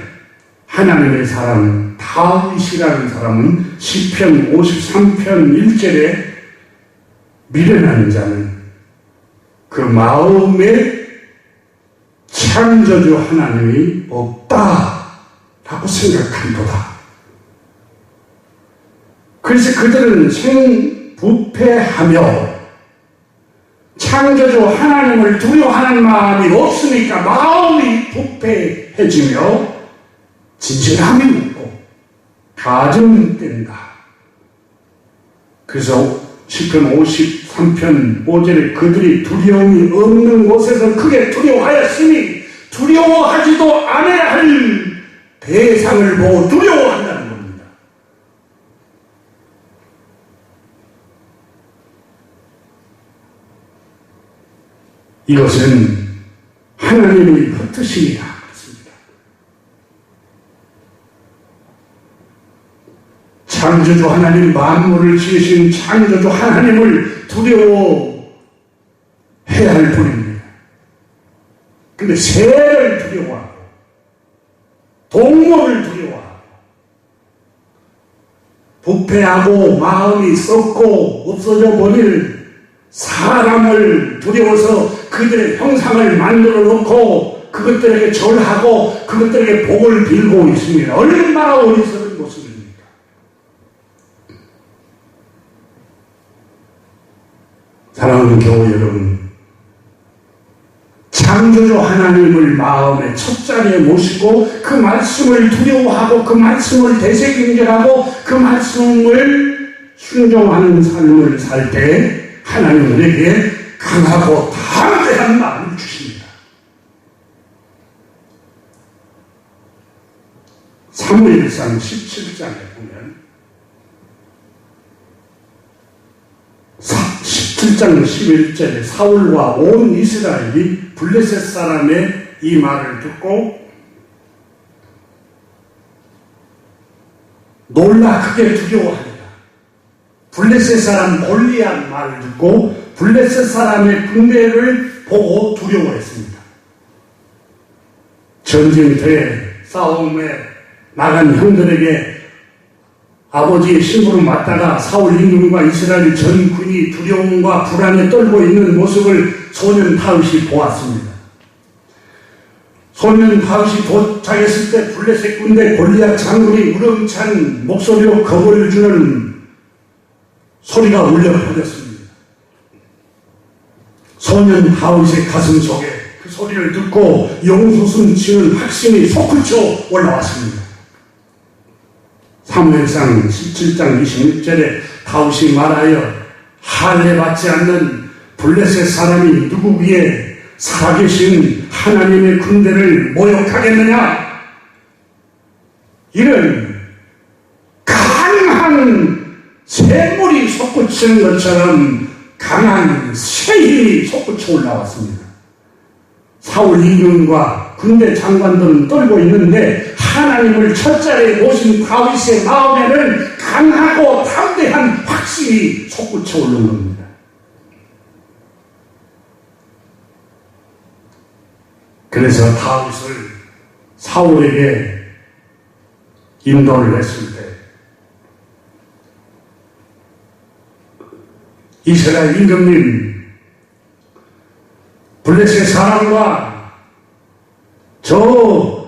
하나님의 사람 다윗이라는 사람은 시편 53편 1절에 미련한 자는 그 마음에 창조주 하나님이 없다라고 생각한도다. 그래서 그들은 생부패하며 창조주 하나님을 두려워하는 마음이 없으니까 마음이 부패해지며 진실함이 없고 가증된다. 그래서 시편 53편 5절에 그들이 두려움이 없는 곳에서 크게 두려워하였으니 두려워하지도 않아야 할 대상을 보고 두려워한다는 겁니다. 이것은 하나님의 흩으심이라 그렇습니다. 창조주 하나님, 만물을 지으신 창조주 하나님을 두려워해야 할 분입니다. 근데 새를 두려워하고 동물을 두려워하고 부패하고 마음이 썩고 없어져 버릴 사람을 두려워서 그들의 형상을 만들어 놓고 그것들에게 절하고 그것들에게 복을 빌고 있습니다. 얼마나 어리석은 모습입니까? 사랑하는 교우 여러분, 창조주 하나님을 마음의 첫자리에 모시고 그 말씀을 두려워하고 그 말씀을 대세경쟁하고 그 말씀을 순종하는 삶을 살 때 하나님은 우리에게 강하고 담대한 마음을 주십니다. 사무엘상 17장에 보면 17장 11절에 사울과 온 이스라엘이 블레셋 사람의 이 말을 듣고 놀라 크게 두려워합니다. 블레셋 사람 골리앗 말을 듣고 블레셋 사람의 군대를 보고 두려워했습니다. 전쟁터에 싸움에 나간 형들에게 아버지의 심부름 맞다가 사울 임금과 이스라엘 전군이 두려움과 불안에 떨고 있는 모습을 소년 다윗이 보았습니다. 소년 다윗이 도착했을 때 블레셋 군대 골리앗 장군이 우렁찬 목소리로 겁을 주는 소리가 울려 퍼졌습니다. 소년 다윗의 가슴 속에 그 소리를 듣고 용솟음 치는 확신이 솟구쳐 올라왔습니다. 사무엘상 17장 26절에 다윗이 말하여 할례받지 않는 블레셋 사람이 누구 위에 살아계신 하나님의 군대를 모욕하겠느냐? 이런 강한 샘물이 솟구치는 것처럼 강한 새 힘이 솟구쳐 올라왔습니다. 사울 임금과 군대 장관들은 떨고 있는데 하나님을 첫자리에 모신 다윗의 마음에는 강하고 담대한 확신이 솟구쳐 오른 겁니다. 그래서 다윗을 사울에게 인도를 했을 때 이스라엘 임금님, 블레셋 사람과 저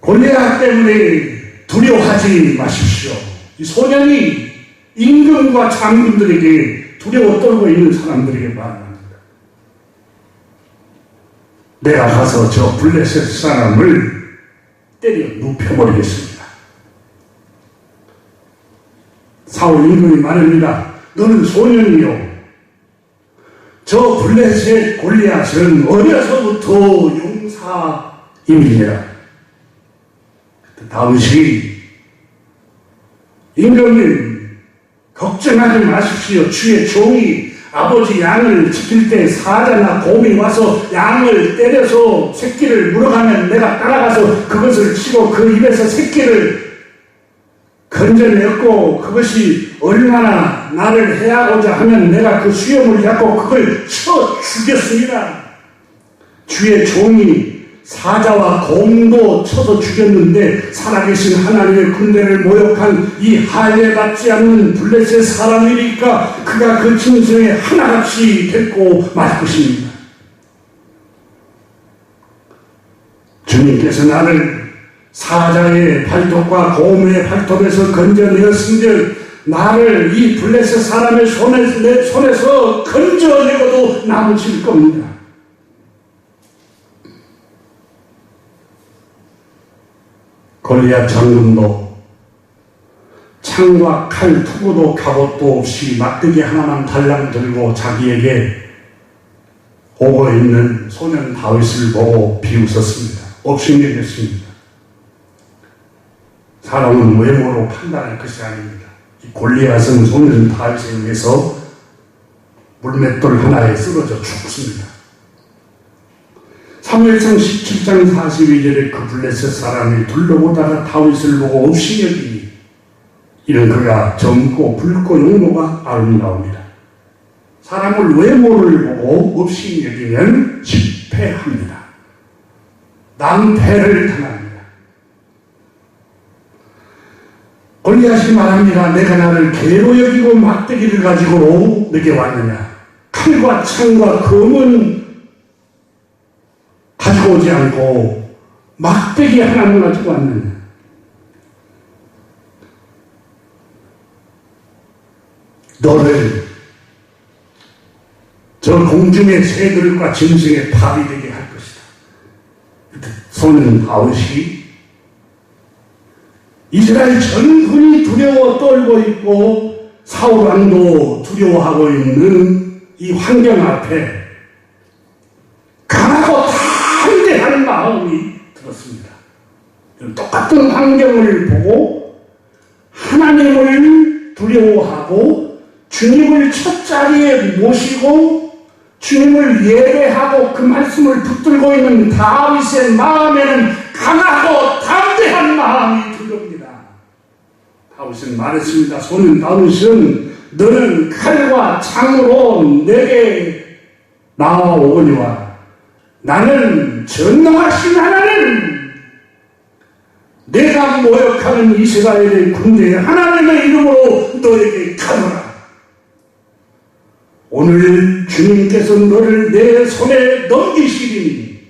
골리앗 때문에 두려워하지 마십시오. 이 소년이 임금과 장군들에게 두려워 떨고 있는 사람들에게 말합니다. 내가 가서 저 블레셋 사람을 때려 눕혀버리겠습니다. 사울 임금이 말합니다. 너는 소년이요. 저 블레셋 골리앗은 어려서부터 용사임이니라. 다윗이 임금님 걱정하지 마십시오. 주의 종이 아버지 양을 지킬 때 사자나 곰이 와서 양을 때려서 새끼를 물어가면 내가 따라가서 그것을 치고 그 입에서 새끼를 건져냈고 그것이 얼마나 나를 해하고자 하면 내가 그 수염을 잡고 그걸 쳐 죽였습니다. 주의 종이 사자와 곰도 쳐서 죽였는데 살아계신 하나님의 군대를 모욕한 이 할례받지 않는 블레셋 사람이니까 그가 그 짐승에 하나같이 데리고 말 것입니다. 주님께서 나를 사자의 발톱과 곰의 발톱에서 건져내었은즉 나를 이 블레셋 사람의 손에서 건져내고도 남으실 겁니다. 골리앗 장군도 창과 칼, 투구도 갑옷도 없이 막대기 하나만 달랑 들고 자기에게 오고 있는 소년 다윗을 보고 비웃었습니다. 업신여겼습니다. 사람은 외모로 판단할 것이 아닙니다. 이 골리앗은 소년 다윗에 의해서 물맷돌 하나에 쓰러져 죽습니다. 사무엘상 17장 42절에 그 블레셋 사람이 둘러보다가 다윗을 보고 업신여기니 이런 그가 젊고 붉고 용모가 아름다웁니다. 사람을 외모를 보고 업신여기면 실패합니다. 낭패를 당합니다. 골리앗이 말합니다. 내가 나를 개로 여기고 막대기를 가지고 내게 왔느냐. 칼과 창과 검은 가지고 오지 않고 막대기 하나만 가지고 왔느냐. 너를 저 공중의 새들과 짐승의 밥이 되게 할 것이다. 소년 다윗이 이스라엘 전군이 두려워 떨고 있고 사울 왕도 두려워하고 있는 이 환경 앞에 강하고 담대한 마음이 들었습니다. 똑같은 환경을 보고 하나님을 두려워하고 주님을 첫 자리에 모시고 주님을 예배하고 그 말씀을 붙들고 있는 다윗의 마음에는 강하고 담대한 마음이 들어옵니다. 다윗은 말했습니다. 소년 다윗은 너는 칼과 창으로 내게 나와오거니와 나는 전능하신 하나님 내가 모욕하는 이스라엘의 군대에 하나님의 이름으로 너에게 가노라. 오늘 주님께서 너를 내 손에 넘기시리니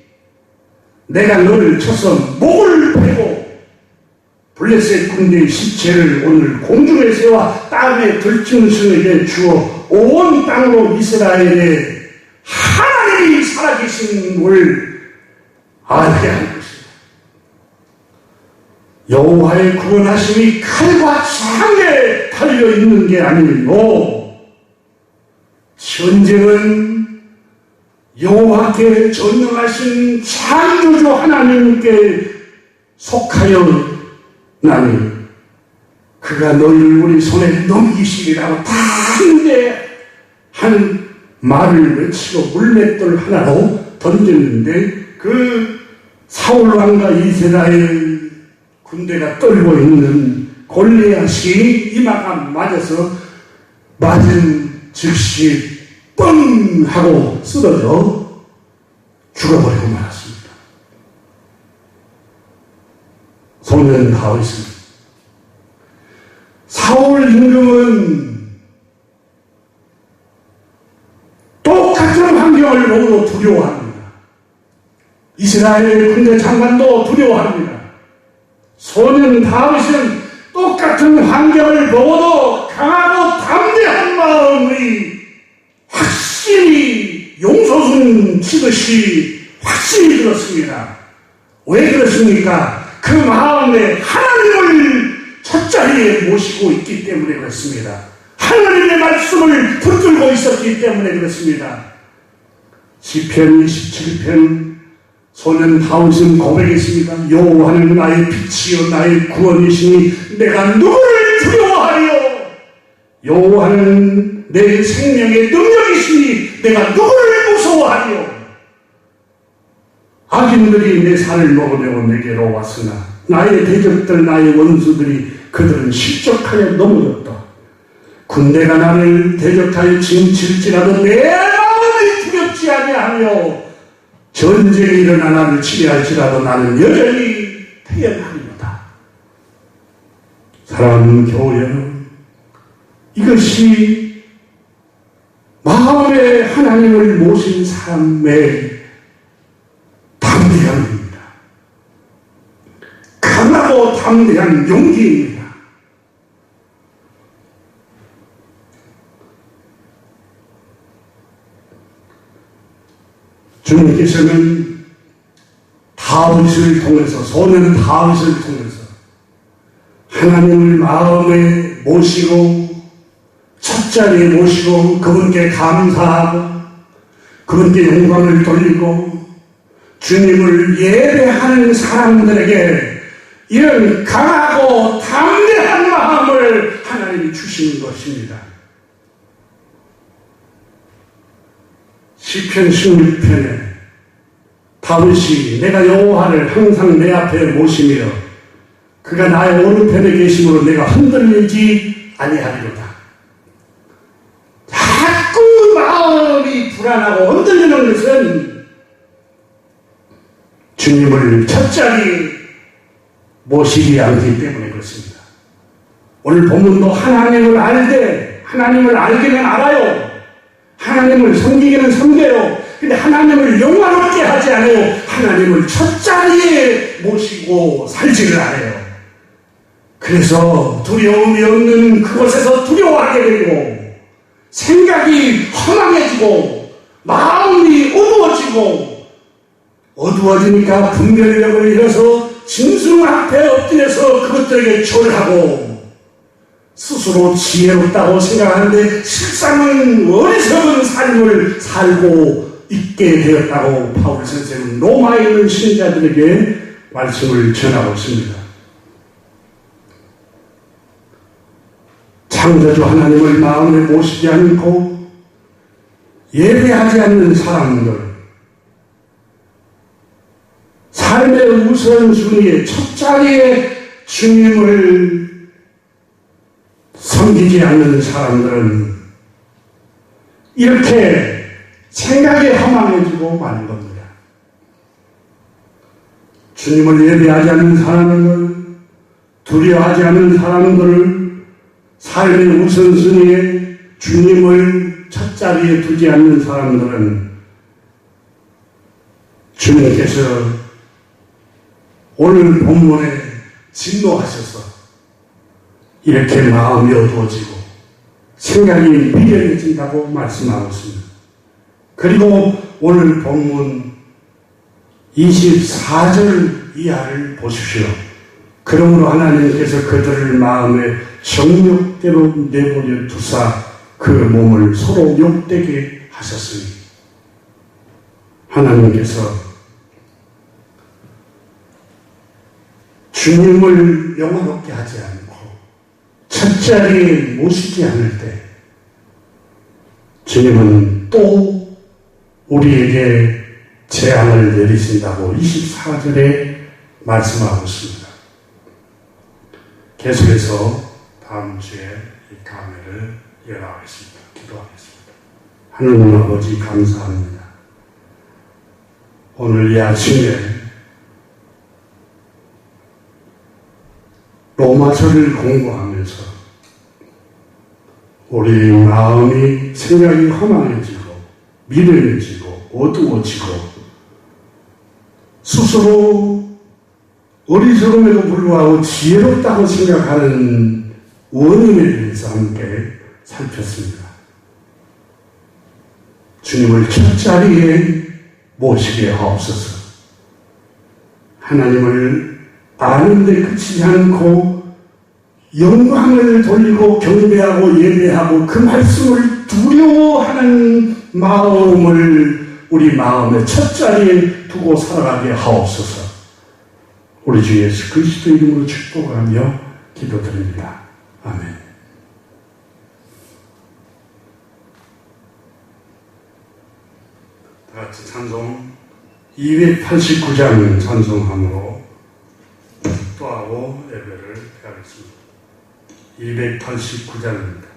내가 너를 쳐서 목을 베고 블레셋 군대의 시체를 오늘 공중에 세워 땅에 들짐승에게 주어 온 땅으로 이스라엘의 하나님이 살아계심을 알게 할 것이다. 여호와의 구원하심이 칼과 창에 달려있는 게 아니고 전쟁은 여호와께 전능하신 창조주 하나님께 속하여 나니 그가 너희를 우리 손에 넘기시리라고 담대한 말을 외치고 물맷돌 하나로 던졌는데 그 사울왕과 이스라엘 군대가 떨고 있는 골리앗이 이마가 맞아서 맞은 즉시 뻥 하고 쓰러져 죽어버리고 말았습니다. 소년 다윗은 사울 임금은 똑같은 환경을 보고 두려워합니다. 이스라엘 군대 장관도 두려워합니다. 소년 다윗은 똑같은 환경을 보고도 강하고 담대한 마음의 확실히 용솟음 치듯이 확실히 들었습니다. 왜 그렇습니까? 그 마음에 하나님을 첫자리에 모시고 있기 때문에 그렇습니다. 하나님의 말씀을 붙들고 있었기 때문에 그렇습니다. 시편 27편 소년 다윗은 고백했습니다. 여호와는 나의 빛이요 나의 구원이시니 내가 누구를 두려워하리요. 여호와는 내 생명의 능력이시니 내가 누구를 무서워하리요. 악인들이 내 살을 먹으려고 내게로 왔으나 나의 대적들 나의 원수들이 그들은 실족하여 넘어졌다. 군대가 나를 대적하여 징칠지라도 내 마음이 두렵지 아니하며 전쟁이 일어나 나를 치리할지라도 나는 여전히 태연하리로다. 사랑하는 교회 여러분, 이것이 마음에 하나님을 모신 삶의 담대함입니다. 강하고 담대한 용기입니다. 주님께서는 다윗을 통해서 소년 다윗을 통해서 하나님을 마음에 모시고 첫자리에 모시고 그분께 감사하고 그분께 영광을 돌리고 주님을 예배하는 사람들에게 이런 강하고 담대한 마음을 하나님이 주시는 것입니다. 시편 16편에 다윗이 내가 여호와를 항상 내 앞에 모시며 그가 나의 오른편에 계심으로 내가 흔들리지 아니하리로다. 자꾸 마음이 불안하고 흔들리는 것은 주님을 첫자리에 모시지 않기 때문에 그렇습니다. 오늘 본문도 하나님을 알기는 알아요. 하나님을 섬기기는 섬겨요. 근데 하나님을 영화롭게 하지 않아요. 하나님을 첫자리에 모시고 살지를 않아요. 그래서 두려움이 없는 그곳에서 두려워하게 되고 생각이 허망해지고 마음이 어두워지니까 분별력을 잃어서 짐승 앞에 엎드려서 그것들에게 절하고 스스로 지혜롭다고 생각하는데 실상은 어리석은 삶을 살고 있게 되었다고 바울 선생은 로마에 있는 신자들에게 말씀을 전하고 있습니다. 창조주 하나님을 마음에 모시지 않고 예배하지 않는 사람들, 삶의 우선순위의 첫자리에 주님을 섬기지 않는 사람들은 이렇게 생각이 허망해지고 마는 겁니다. 주님을 예배하지 않는 사람들, 두려워하지 않는 사람들을 삶의 우선순위에 주님을 첫자리에 두지 않는 사람들은 주님께서 오늘 본문에 진노하셔서 이렇게 마음이 어두워지고 생각이 미련해진다고 말씀하고 있습니다. 그리고 오늘 본문 24절 이하를 보십시오. 그러므로 하나님께서 그들을 마음에 정욕대로 내버려 두사 그 몸을 서로 욕되게 하셨으니 하나님께서 주님을 영화롭게 하지 않고 첫자리에 모시지 않을 때 주님은 또 우리에게 재앙을 내리신다고 24절에 말씀하고 있습니다. 계속해서 다음 주에 이 강의를 이어나가겠습니다. 기도하겠습니다. 하나님 아버지 감사합니다. 오늘 이 아침에 로마서를 공부하면서 우리 마음이 생각이 허망해지고 미련해지고 어두워지고 스스로 어리석음에도 불구하고 지혜롭다고 생각하는 원인에 대해서 함께 살폈습니다. 주님을 첫 자리에 모시게 하옵소서. 하나님을 아는데 그치지 않고 영광을 돌리고 경배하고 예배하고 그 말씀을 두려워하는 마음을 우리 마음의 첫 자리에 두고 살아가게 하옵소서. 우리 주 예수 그리스도 이름으로 축복하며 기도드립니다. 아멘. 다 같이 찬송 289장 찬송함으로 기도하고 예배를 하겠습니다. 289장입니다.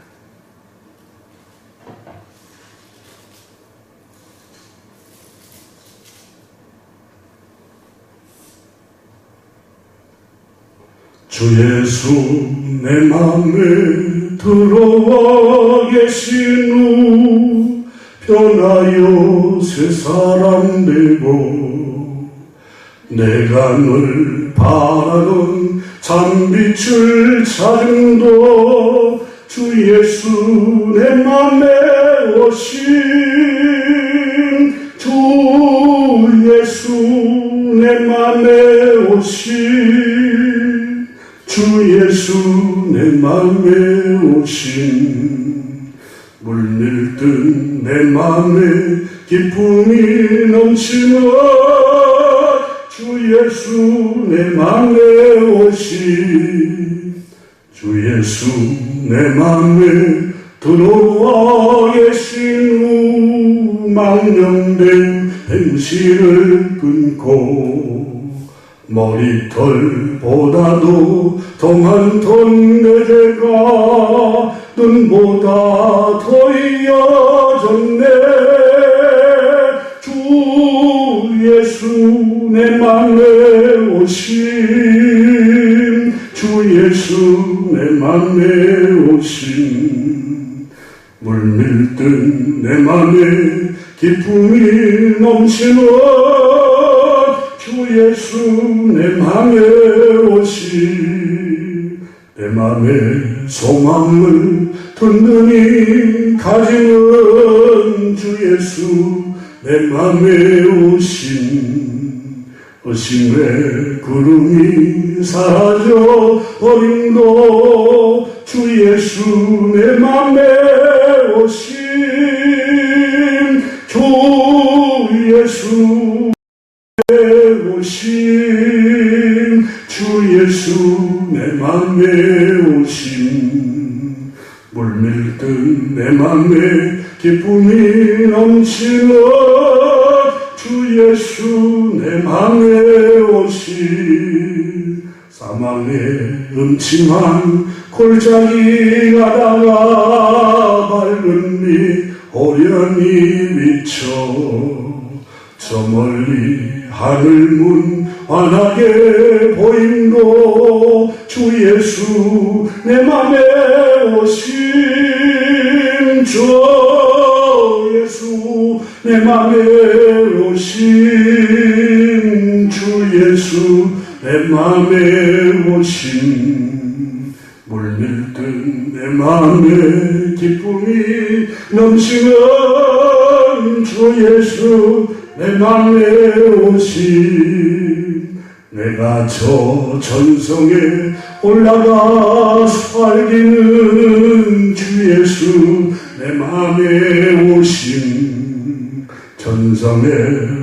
주 예수 내 맘에 들어와 계신 후 변하여 새 사람 되고 내가 늘 바라던 참빛을 찾음도 주 예수 내 맘에 오신 주 예수 내 맘에 오신 주 예수 내 맘에 오신 물밀듯 내 맘에 기쁨이 넘치는 주 예수 내 맘에 오신 주 예수 내 맘에 들어와 계신 후 망령된 행실을 끊고 머리털보다도 더 많던 내 죄가 눈보다 더 이어졌네. 주 예수 내 맘에 오신 주 예수 내 맘에 오신 물밀듯 내 맘에 기쁨이 넘치는 주 예수 내 맘에 오신 내 맘에 소망을 든든히 가지는 주 예수 내 맘에 오신 어심의 구름이 사라져 버림도 주 예수 내 맘에 오신 주 예수 오신 주 예수 내 맘에 오신 물밀듯 내 맘에 기쁨이 넘치는 주 예수 내 맘에 오신 사망의 음침한 골짜기 가다가 밝은 빛 호련히 비쳐 저 멀리 하늘 문 환하게 보임도 주 예수 내 맘에 오신 주 예수 내 맘에 오신 주 예수 내 맘에 오신 물밀듯 내 맘에 기쁨이 넘치는 주 예수 내 맘에 오신 내가 저 전성에 올라가 살기는 주 예수 내 맘에 오신 전성에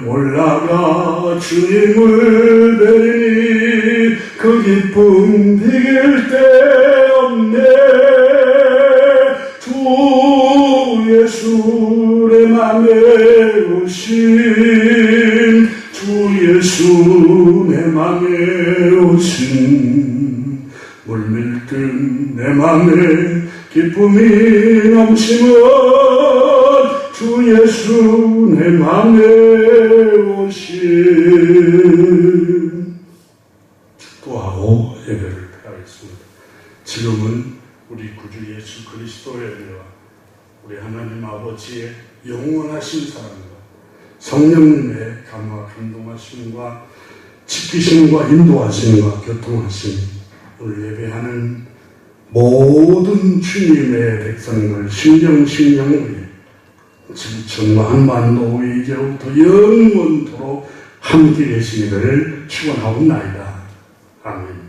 올라가 주님을 뵈니 그 기쁨 비길 데 없네. 주 예수 내 맘에 오신 주 예수 내 맘에 오신 물밀듯 내 맘에 기쁨이 넘치는 주 예수 내 맘에 오신 축도하고 예배를 하겠습니다. 지금은 우리 구주 예수 그리스도의 은혜와 우리 하나님 아버지의 영원하신 사랑과 성령님의 감화 감동하심과 지키심과 인도하심과 교통하심, 오늘 예배하는 모든 주님의 백성들 신령신령으로 지천만 노이 이제부터 영원토록 함께 계시기를 축원하옵나이다. 아멘.